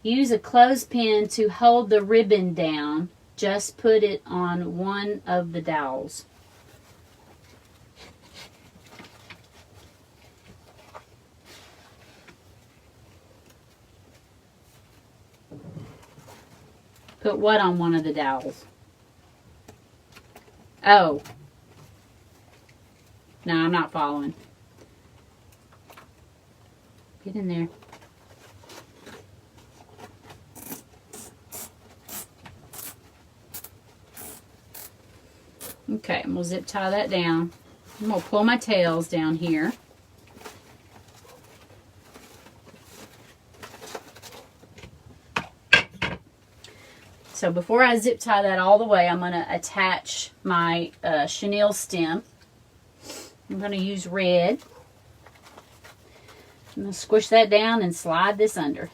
Use a clothespin to hold the ribbon down. Just put it on one of the dowels. Put what on one of the dowels? Oh. No, I'm not following. Get in there. Okay, I'm going to zip tie that down. I'm going to pull my tails down here. So before I zip tie that all the way, I'm going to attach my chenille stem. I'm going to use red. I'm going to squish that down and slide this under.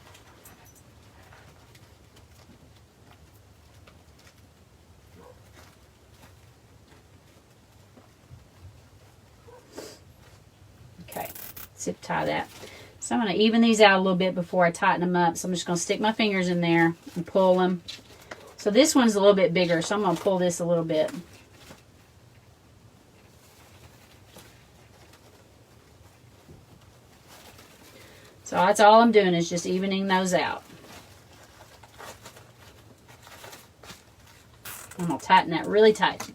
Zip tie that. So I'm going to even these out a little bit before I tighten them up. So I'm just going to stick my fingers in there and pull them. So this one's a little bit bigger, so I'm going to pull this a little bit. So that's all I'm doing is just evening those out. I'm going to tighten that really tight.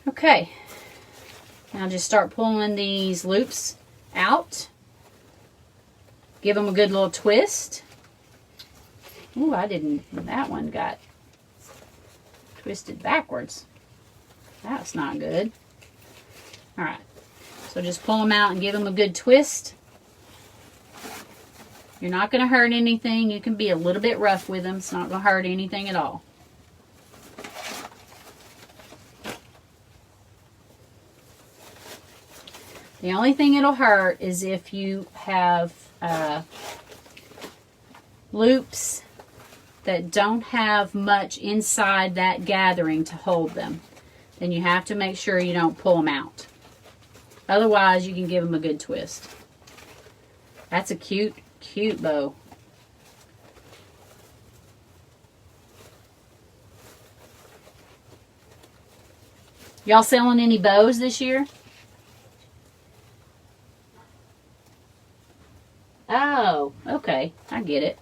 Okay. Now just start pulling these loops out. Give them a good little twist. Ooh, that one got twisted backwards. That's not good. Alright, so just pull them out and give them a good twist. You're not going to hurt anything. You can be a little bit rough with them. It's not going to hurt anything at all. The only thing it'll hurt is if you have loops that don't have much inside that gathering to hold them. Then you have to make sure you don't pull them out. Otherwise, you can give them a good twist. That's a cute, cute bow. Y'all selling any bows this year? Oh, okay. I get it.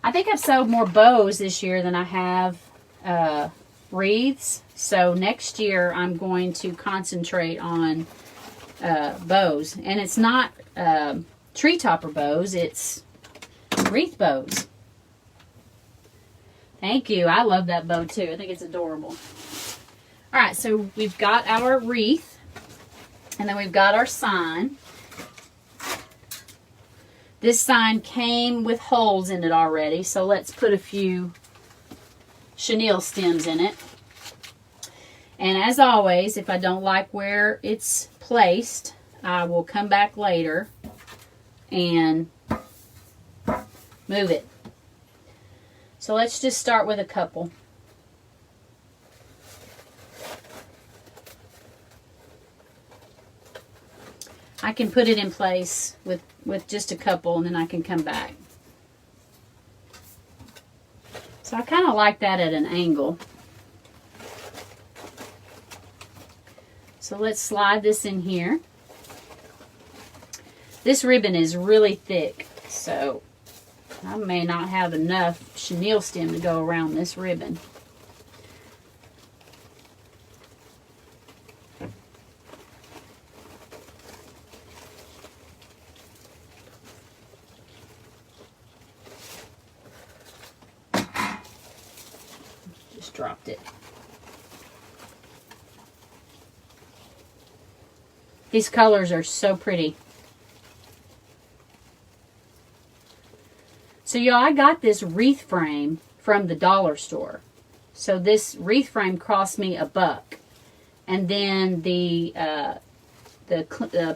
I think I've sold more bows this year than I have wreaths. So next year I'm going to concentrate on bows. And it's not tree topper bows. It's wreath bows. Thank you. I love that bow too. I think it's adorable. Alright, so we've got our wreath. And then we've got our sign. This sign came with holes in it already, so let's put a few chenille stems in it. And as always, if I don't like where it's placed, I will come back later and move it. So let's just start with a couple. I can put it in place with just a couple, and then I can come back. So I kind of like that at an angle. So let's slide this in here. This ribbon is really thick, so I may not have enough chenille stem to go around this ribbon. Dropped it. These colors are so pretty. So y'all, I got this wreath frame from the dollar store. So this wreath frame cost me $1. And then the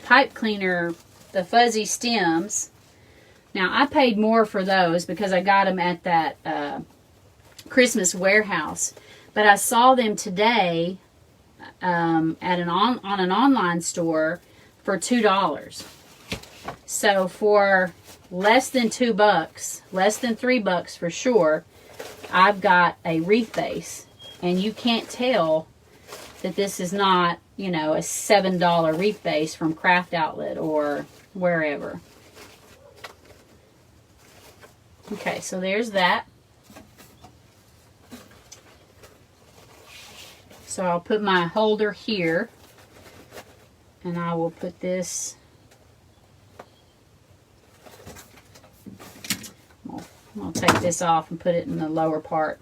pipe cleaner, the fuzzy stems. Now I paid more for those because I got them at that Christmas warehouse, but I saw them today on an online store for $2. So for less than $2, less than $3 for sure, I've got a wreath base, and you can't tell that this is not, you know, a $7 wreath base from Craft Outlet or wherever. Okay, so there's that. So I'll put my holder here, and I will put this, I'll take this off and put it in the lower part.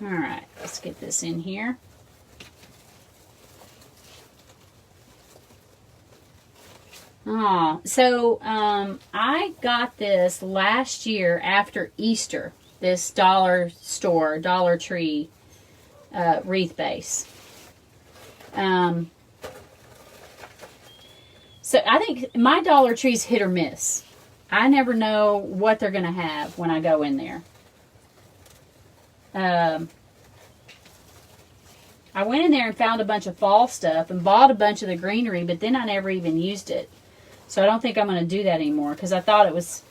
All right, let's get this in here. Oh, so I got this last year after Easter, this dollar store, Dollar Tree wreath base. So I think my Dollar Tree's hit or miss. I never know what they're going to have when I go in there. I went in there and found a bunch of fall stuff and bought a bunch of the greenery, but then I never even used it. So I don't think I'm going to do that anymore, because I thought it was,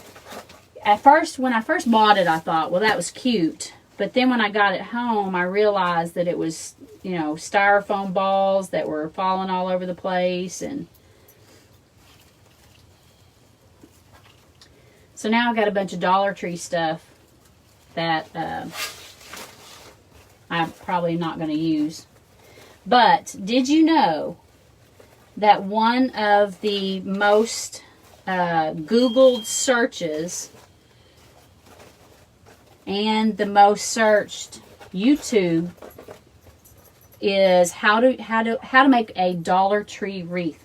at first, when I first bought it, I thought, well, that was cute. But then when I got it home, I realized that it was, you know, styrofoam balls that were falling all over the place. And so now I've got a bunch of Dollar Tree stuff that I'm probably not going to use. But did you know that one of the most Googled searches and the most searched YouTube is how to make a Dollar Tree wreath.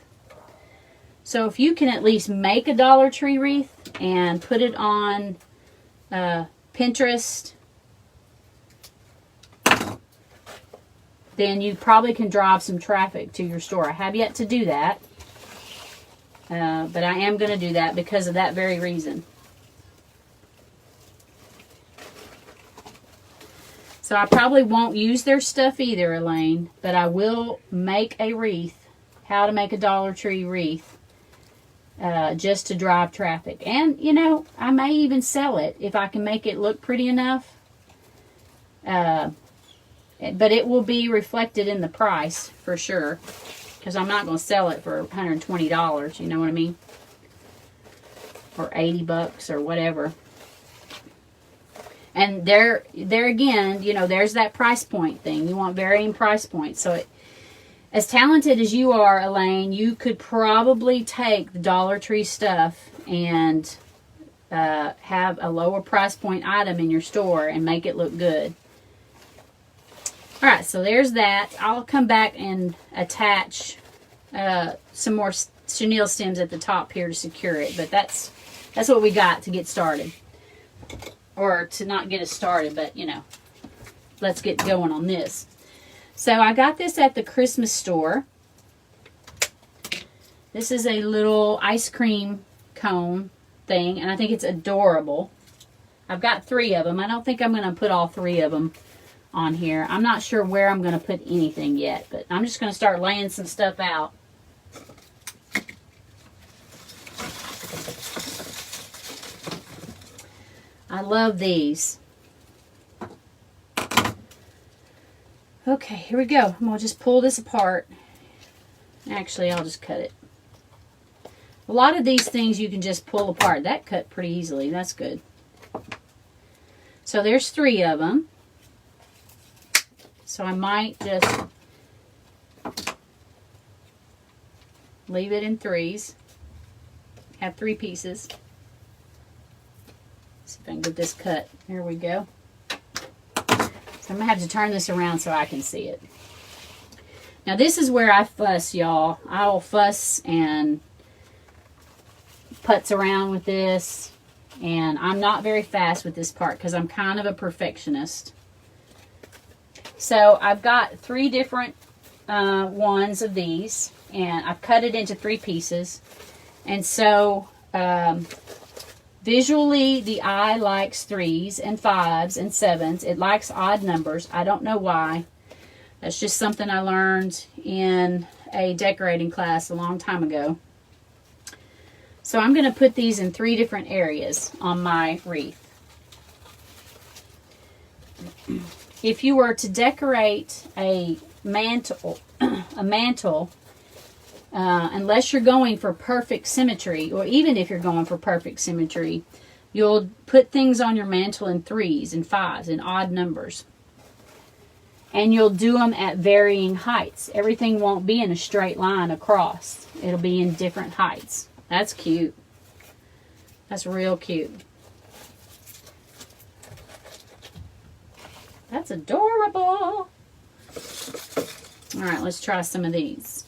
So if you can at least make a Dollar Tree wreath and put it on Pinterest, then you probably can drive some traffic to your store. I have yet to do that, but I am going to do that because of that very reason. So I probably won't use their stuff either, Elaine, but I will make a wreath, how to make a Dollar Tree wreath, just to drive traffic. And, you know, I may even sell it if I can make it look pretty enough. But it will be reflected in the price for sure, because I'm not going to sell it for $120, you know what I mean? Or $80 or whatever. And there again, you know, there's that price point thing. You want varying price points. So as talented as you are, Elaine, you could probably take the Dollar Tree stuff and have a lower price point item in your store and make it look good. All right, so there's that. I'll come back and attach some more chenille stems at the top here to secure it. But that's what we got to get started. Or to not get us started, but, you know, let's get going on this. So I got this at the Christmas store. This is a little ice cream cone thing, and I think it's adorable. I've got 3 of them. I don't think I'm going to put all 3 of them on here. I'm not sure where I'm going to put anything yet, but I'm just going to start laying some stuff out. I love these. Okay, here we go. I'm going to just pull this apart. Actually, I'll just cut it. A lot of these things you can just pull apart. That cut pretty easily. That's good. So there's 3 of them. So I might just leave it in 3s. Have 3 pieces. See if I can get this cut. There we go. So I'm going to have to turn this around so I can see it. Now this is where I fuss, y'all. I'll fuss and putz around with this. And I'm not very fast with this part because I'm kind of a perfectionist. So I've got 3 different ones of these. And I've cut it into 3 pieces. And so visually, the eye likes 3s and 5s and 7s. It likes odd numbers. I don't know why. That's just something I learned in a decorating class a long time ago. So I'm going to put these in 3 different areas on my wreath. If you were to decorate a mantle, unless you're going for perfect symmetry, or even if you're going for perfect symmetry, you'll put things on your mantle in 3s and 5s and odd numbers. And you'll do them at varying heights. Everything won't be in a straight line across. It'll be in different heights. That's cute. That's real cute. That's adorable. All right, let's try some of these.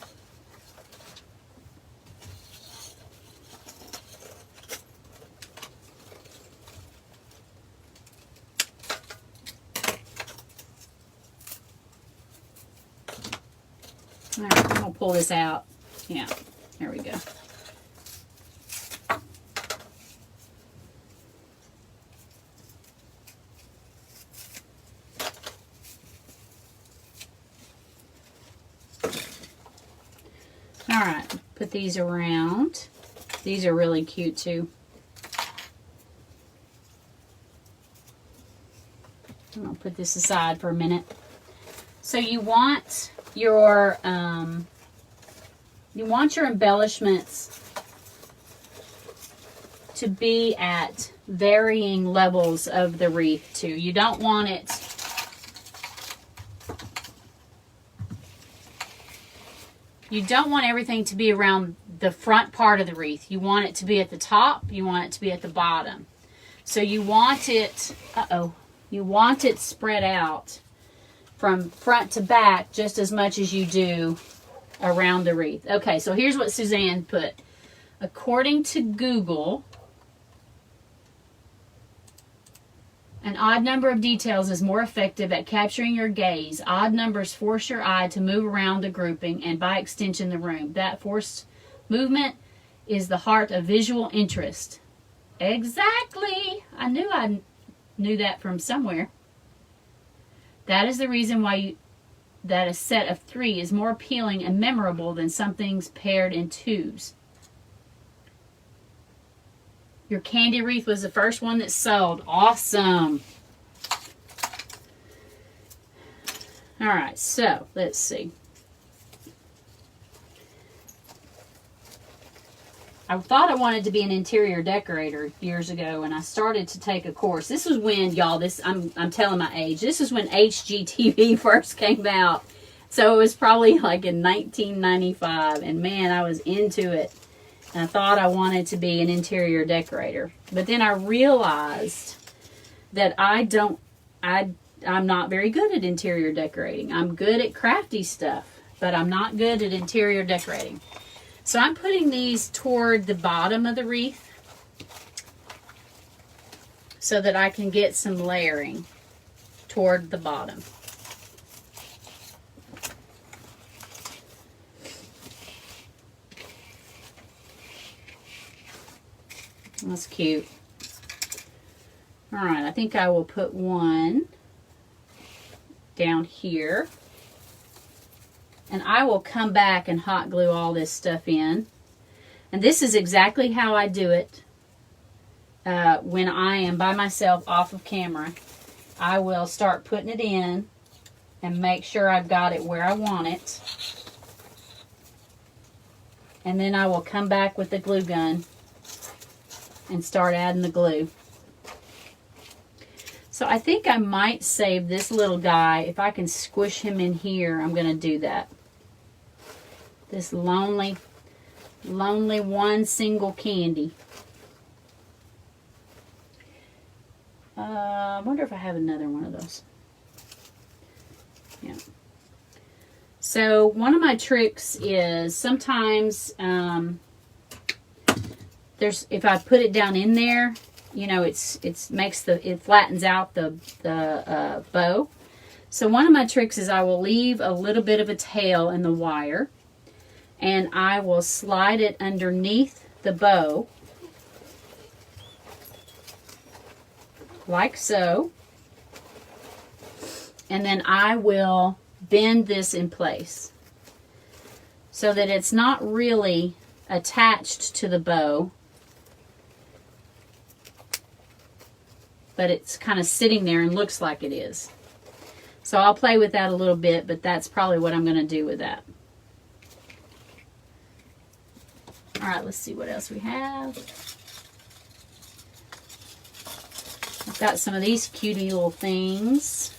All right, I'm going to pull this out. Yeah, there we go. All right, put these around. These are really cute too. I'm going to put this aside for a minute. So you want your embellishments to be at varying levels of the wreath too. You don't want it everything to be around the front part of the wreath. You want it to be at the top, you want it to be at the bottom. So you want it, you want it spread out from front to back just as much as you do around the wreath. Okay, so here's what Suzanne put. According to Google, an odd number of details is more effective at capturing your gaze. Odd numbers force your eye to move around the grouping and by extension the room. That forced movement is the heart of visual interest. Exactly. I knew that from somewhere. That is the reason why that a set of 3 is more appealing and memorable than some things paired in 2s. Your candy wreath was the first one that sold. Awesome. All right, so let's see. I thought I wanted to be an interior decorator years ago, and I started to take a course. This was when, y'all, I'm telling my age. This is when HGTV first came out. So it was probably like in 1995, and man, I was into it. And I thought I wanted to be an interior decorator. But then I realized that I'm not very good at interior decorating. I'm good at crafty stuff, but I'm not good at interior decorating. So I'm putting these toward the bottom of the wreath so that I can get some layering toward the bottom. That's cute. All right, I think I will put one down here. And I will come back and hot glue all this stuff in. And this is exactly how I do it when I am by myself off of camera. I will start putting it in and make sure I've got it where I want it. And then I will come back with the glue gun and start adding the glue. So I think I might save this little guy. If I can squish him in here, I'm going to do that. This lonely one single candy. I wonder if I have another one of those. Yeah. So one of my tricks is sometimes if I put it down in there, you know, it flattens out the bow. So one of my tricks is I will leave a little bit of a tail in the wire, and I will slide it underneath the bow, like so, and then I will bend this in place so that it's not really attached to the bow, but it's kind of sitting there and looks like it is. So I'll play with that a little bit, but that's probably what I'm going to do with that. All right, let's see what else we have. I've got some of these cutie little things.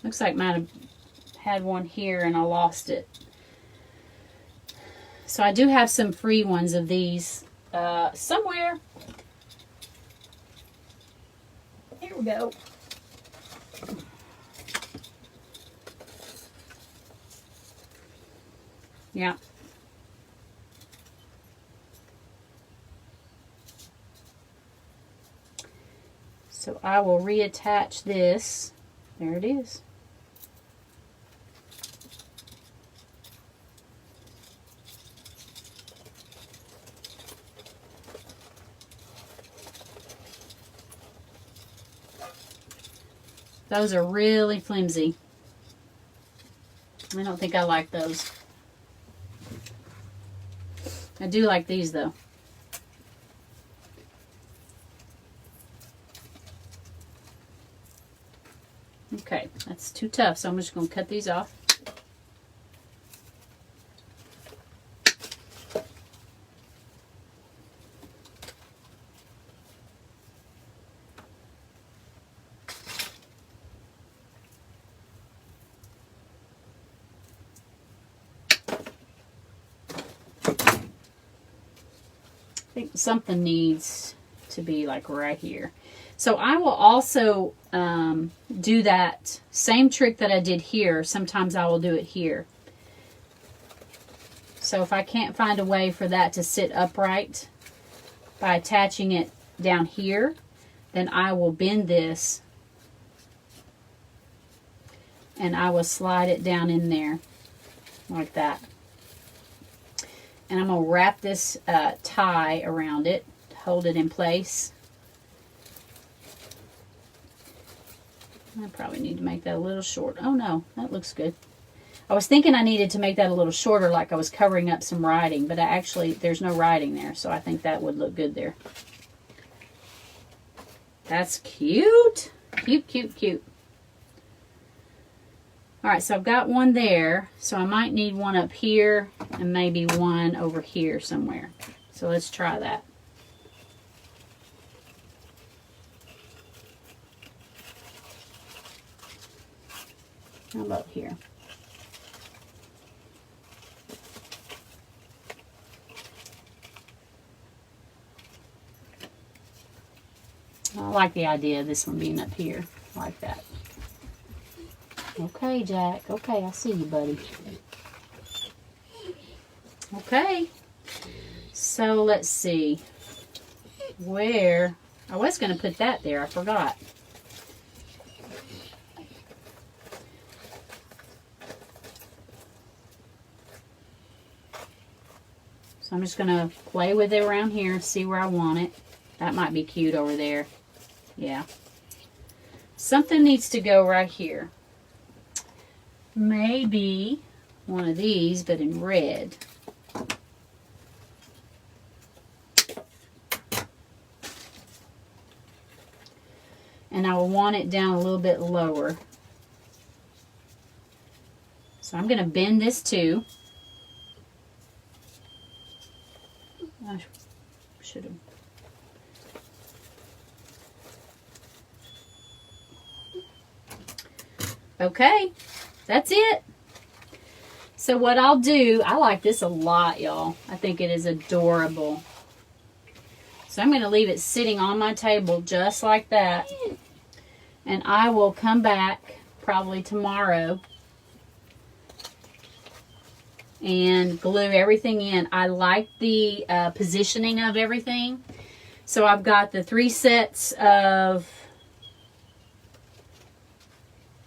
Looks like might have had one here and I lost it. So I do have some free ones of these somewhere. Here we go. Yeah. So I will reattach this. There it is. Those are really flimsy. I don't think I like those. I do like these though. Okay, that's too tough, so I'm just going to cut these off. think something needs to be like right here. So I will also do that same trick that I did here. Sometimes I will do it here. So if I can't find a way for that to sit upright by attaching it down here, then I will bend this and I will slide it down in there like that. And I'm going to wrap this tie around it, hold it in place. I probably need to make that a little short. Oh no, that looks good. I was thinking I needed to make that a little shorter, like I was covering up some writing, but there's no writing there, so I think that would look good there. That's cute. Cute, cute, cute. Alright, so I've got one there, so I might need one up here and maybe one over here somewhere. So let's try that. How about here? I like the idea of this one being up here like that. Okay, Jack. Okay, I see you, buddy. Okay. So let's see. Where? I was going to put that there. I forgot. So I'm just going to play with it around here, see where I want it. That might be cute over there. Yeah. Something needs to go right here. Maybe one of these, but in red. And I will want it down a little bit lower. So I'm going to bend this too. I should have. Okay, that's it. So what I'll do, I like this a lot, y'all. I think it is adorable. So I'm going to leave it sitting on my table just like that. And I will come back probably tomorrow and glue everything in. I like the positioning of everything. So I've got the 3 sets of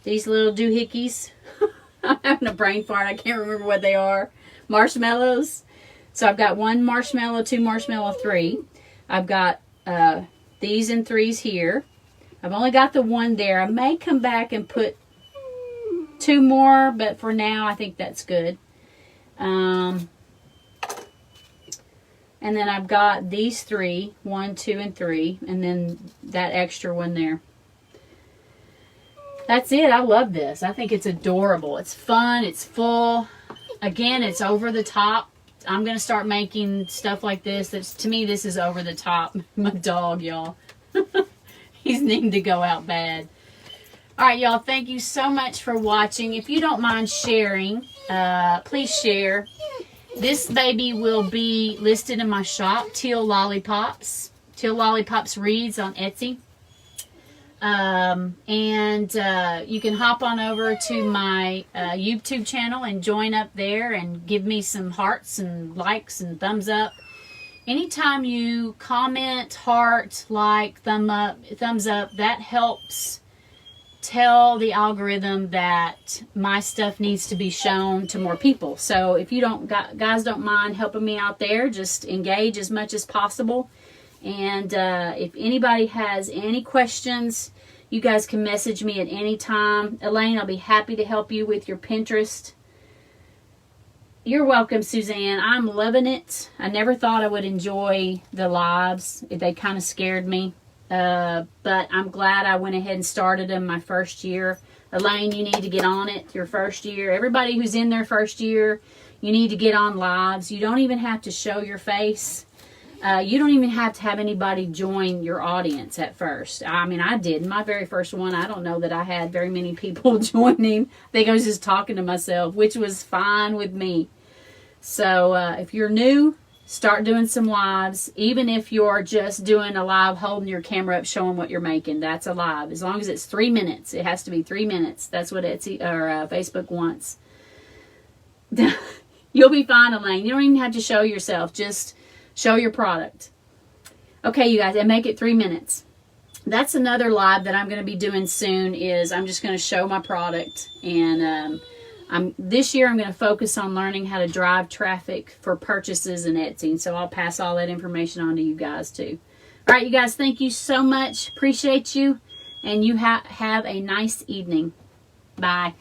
these little doohickeys. I'm having a brain fart. I can't remember what they are. Marshmallows. So I've got 1 marshmallow, 2 marshmallow, 3. I've got these in 3s here. I've only got the 1 there. I may come back and put 2 more, but for now I think that's good. And then I've got these 3, 1, 2, and 3, and then that extra one there. That's it. I love this. I think it's adorable. It's fun. It's full. Again, it's over the top. I'm going to start making stuff like this. To me, this is over the top. My dog, y'all. He's needing to go out bad. All right, y'all. Thank you so much for watching. If you don't mind sharing, please share. This baby will be listed in my shop, Teal LolliPops. Teal LolliPops Reads on Etsy. You can hop on over to my YouTube channel and join up there and give me some hearts and likes and thumbs up. Anytime you comment, heart, like, thumbs up, that helps tell the algorithm that my stuff needs to be shown to more people. So if you guys don't mind helping me out there, just engage as much as possible. And if anybody has any questions, you guys can message me at any time. Elaine, I'll be happy to help you with your Pinterest. You're welcome, Suzanne. I'm loving it. I never thought I would enjoy the lives. They kind of scared me. But I'm glad I went ahead and started them my first year. Elaine, you need to get on it your first year. Everybody who's in their first year, you need to get on lives. You don't even have to show your face. You don't even have to have anybody join your audience at first. I mean, I did. My very first one, I don't know that I had very many people joining. I think I was just talking to myself, which was fine with me. So if you're new, Start doing some lives. Even if you're just doing a live holding your camera up showing what you're making, that's a live. As long as it's 3 minutes. It has to be 3 minutes. That's what Etsy or Facebook wants. You'll be fine, Elaine. You don't even have to show yourself. Just show your product. Okay, you guys, and make it 3 minutes. That's another live that I'm going to be doing soon. Is I'm just going to show my product, and this year I'm going to focus on learning how to drive traffic for purchases in Etsy. And so I'll pass all that information on to you guys too. All right, you guys, thank you so much. Appreciate you, and you have a nice evening. Bye.